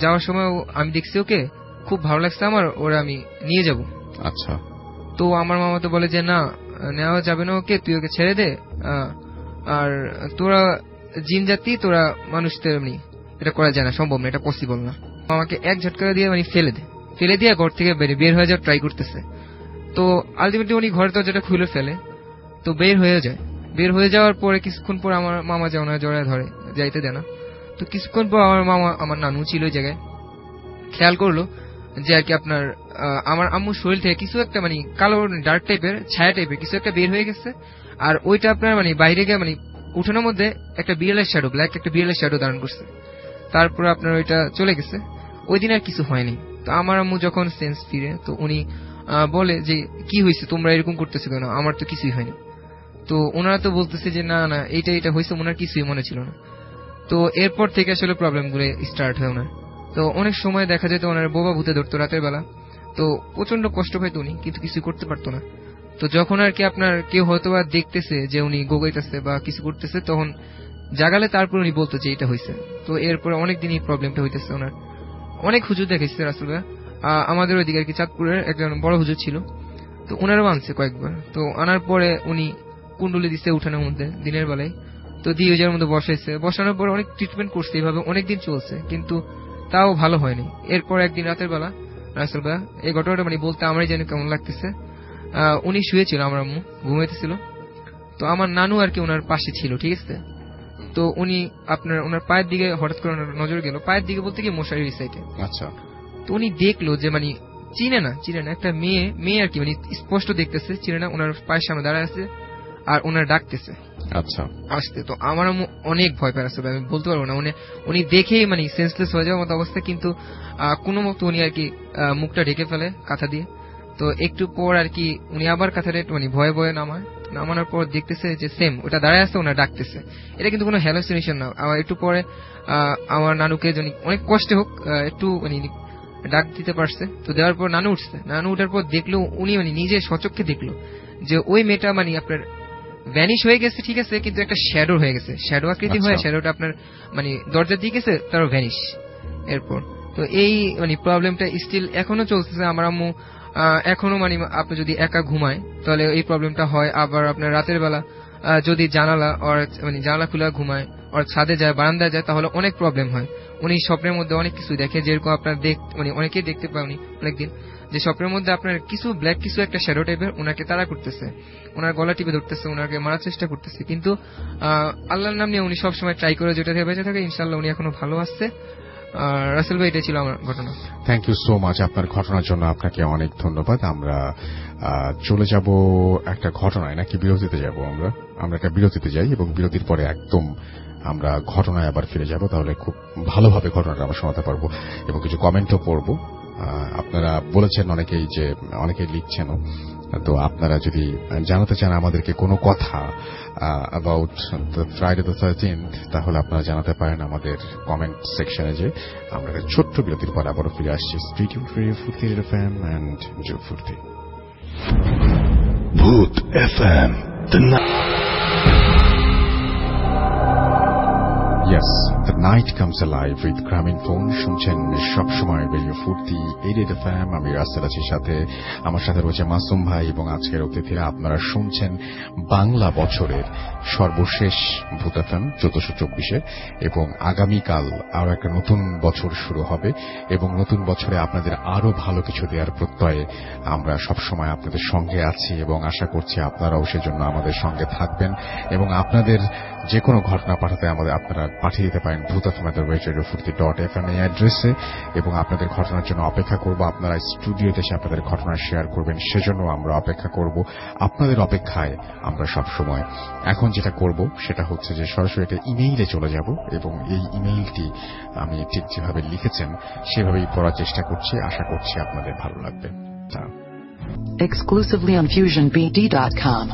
G: যাওয়ার সময় আমি দেখছি ওকে, খুব ভালো লাগছে আমার, ওরা আমি নিয়ে যাব।
A: আচ্ছা।
G: তো আমার মামা তো বলে যে না, নেওয়া যাবে না ওকে, তুই ওকে ছেড়ে দে, আর তোরা জিন জাতি, তোরা মানুষদের এটা করা যায় না, সম্ভব না, এটা পসিবল না। আমাকে এক ঝটকা দিয়ে ফেলে দিয়ে ঘর থেকে বের হয়ে যাওয়ার ট্রাই করতেছে। তো আলটিমেটলি উনি ঘরের দরজাটা খুলে ফেলে, তো বের হয়ে যাওয়ার পরে কিছুক্ষণ পর আমার মামা জড়ায় ধরে, যাইতে দেয় না। তো কিছুক্ষণ পর আমার নানু ছিল ওই জায়গায়, খেয়াল করলো যে আর কি আপনার আমার আম্মুর শরীর থেকে কিছু একটা কালো ডার্ক টাইপের ছায়া টাইপের কিছু একটা বের হয়ে গেছে। আর ওইটা আপনার বাইরে গিয়ে উঠানোর মধ্যে একটা বিড়ালের শ্যাডো, ব্ল্যাক একটা বিড়ালের শ্যাডো ধারণ করছে। তারপর আপনার ওইটা চলে গেছে। ওই দিন আর কিছু হয়নি। তো আমার আম্মু যখন সেন্স ফিরে, তো উনি বলে যে কি হয়েছে, তোমরা এরকম করতেছো কেন, আমার তো কিছুই হয়নি। তো ওনারা তো বলতেছে যে না না এইটা হয়েছে, ওনার কিছুই মনে ছিল না। তো এরপর থেকে আসলে প্রবলেম গুলো স্টার্ট হয় ওনার। তো অনেক সময় দেখা যেত ওনার বোবা ভূতে ধরতো রাতের বেলা, তো প্রচন্ড কষ্ট পাইতো উনি, কিন্তু কিছু করতে পারতো না। তো যখন আর কি আপনার কেউ হয়তো বা দেখতেছে যে উনি গোগাইতেছে বা কিছু করতেছে, তখন জাগালে তারপর উনি বলতো যে এটা হয়েছে। তো এরপরে অনেকদিন এই প্রবলেমটা হইতেছে ওনার। অনেক হুজুর দেখেছে রাসূল ভাই, আমাদের ওইদিকে আর কি চাঁদপুরের একজন বড় হুজুর ছিল, তো ওনারও আনছে কয়েকবার। তো আনার পরে উনি কুণ্ডলি দিচ্ছে উঠানের মধ্যে দিনের বেলায়, তো দিয়ে ওই জায়গার মধ্যে বসানোর পর অনেক ট্রিটমেন্ট করছে, এইভাবে অনেকদিন চলছে, কিন্তু তাও ভালো হয়নি। এরপর একদিন রাতের বেলা রাসূল ভাই এই ঘটনাটা বলতে আমারই যেন কেমন লাগতেছে, উনি শুয়েছিল, আমার আম্মু ঘুমাইতেছিল, তো আমার নানু আর কি ওনার পাশে ছিল, ঠিক আছে। তো উনি আপনার ওনার পায়ের দিকে হঠাৎ করে নজর গেল, পায়ের দিকে বলতে কি মশারির সাইডে।
A: আচ্ছা।
G: তো উনি দেখলো যে চিনে না একটা মেয়ে আর কি স্পষ্ট দেখতেছে, চিনে না, ওনার পায়ের সামনে দাঁড়ায় আছে আর ওনার ডাকতেছে
A: আচ্ছা
G: আসতে। তো আমার অনেক ভয় পেয়ে আসবে, আমি বলতে পারবো না, উনি দেখেই সেন্সলেস হয়ে যাওয়ার মতো অবস্থা, কিন্তু কোনো মতো উনি আর কি মুখটা ঢেকে ফেলে কাঁথা দিয়ে। তো একটু পর আর কি উনি আবার কাঁথাটা ভয়ে নামানোর পর দেখতেছে যে সেম ওটা দাঁড়ায় আছে, ওনার ডাকতেছে। এটা কিন্তু কোনো হ্যালুসিনেশন না। আবার একটু পরে আমার নানুকে অনেক কষ্টে হোক একটু ডাক দিতে পারছে। তো দেওয়ার পর নানু উঠার পর দেখলো উনি নিজে সচক্ষে দেখলো যে ওই মেয়েটা আপনার ভ্যানিশ হয়ে গেছে, ঠিক আছে, কিন্তু একটা শ্যাডো হয়ে গেছে, শ্যাডো আকৃতি হয়ে শ্যাডোটা আপনার দরজা দিয়ে গেছে, তারও ভ্যানিশ। এরপর তো এই প্রবলেমটা স্টিল এখনো চলতেছে। আমার আম্মু এখনো আপনি যদি একা ঘুমায় তাহলে এই প্রবলেমটা হয়। আবার আপনার রাতের বেলা যদি জানালা খোলা ঘুমায় আর ছাদে যায়, বারান্দায় যায়, তাহলে অনেক প্রবলেম হয়। উনি স্বপ্নের মধ্যে অনেক কিছু দেখে, যেরকম আপনার অনেকেই দেখতে পায় উনি অনেকদিন, যে স্বপ্নের মধ্যে আপনার কিছু ব্ল্যাক কিছু একটা শ্যাডো টাইপের ওনাকে তাড়া করতেছে, ওনার গলা টিপে ধরতেছে, ওনাকে মারার চেষ্টা করতেছে। কিন্তু আল্লাহর নাম নিয়ে উনি সবসময় ট্রাই করে যেটা থেকে বেঁচে থাকে। ইনশাআল্লাহ উনি এখনো ভালো আসছে। রাসেল ভাই, এটাই ছিল আমার ঘটনা।
A: Thank you so much. আপনার ঘটনার জন্য আপনাকে অনেক ধন্যবাদ। আমরা চলে যাব একটা ঘটনায়, নাকি বিরতিতে যাব? আমরা একটা বিরতিতে যাই এবং বিরতির পরে একদম আমরা ঘটনায় আবার ফিরে যাব। তাহলে খুব ভালোভাবে ঘটনাটা আমরা শোনাতে পারবো এবং কিছু কমেন্টও পড়বো। আপনারা বলেছেন অনেকেই লিখছেনও, তো আপনারা যদি জানাতে চান আমাদেরকে কোনো কথা about the Friday the 13th, তাহলে আপনারা জানাতে পারেন আমাদের কমেন্ট সেকশনে। যে আমরা একটা ছোট্ট বিরতির পর আবারও ফিরে আসছি। স্ট্রিট রেডিও ফুর্তি FM অ্যান্ড জো ফুর্তি।
C: ভূত FM, the night.
A: Yes, the night comes alive with Gramophone. শুনছেন সবসময় রেডিও ফুর্তি 88 FM। আমি রাসেল আছি সাথে, আমার সাথে রয়েছে মাসুম ভাই এবং আজকের অতিথিরা। আপনারা শুনছেন বাংলা বছরের সর্বশেষ ভূত FM 1424 এবং আগামীকাল আরো একটা নতুন বছর শুরু হবে এবং নতুন বছরে আপনাদের আরো ভালো কিছু দেওয়ার প্রত্যয়ে আমরা সবসময় আপনাদের সঙ্গে আছি এবং আশা করছি আপনারাও সেজন্য আমাদের সঙ্গে থাকবেন এবং আপনাদের যে কোনো ঘটনা পাঠাতে আপনারা পাঠিয়ে দিতে পারেন ভূত@radiofurti.fm এই অ্যাড্রেসে এবং আপনাদের ঘটনার জন্য অপেক্ষা করব। আপনারা স্টুডিওতে এসে আপনাদের ঘটনা শেয়ার করবেন, সেজন্য আমরা অপেক্ষা করব। আপনাদের অপেক্ষায় আমরা সব সময়। এখন যেটা করব সেটা হচ্ছে যে সরাসরি একটা ইমেইলে চলে যাব এবং এই ইমেইলটি আমি ঠিক যেভাবে লিখেছেন সেভাবেই পড়ার চেষ্টা করছি। আশা করছি আপনাদের ভালো লাগবে।
B: Exclusively on FusionBD.com.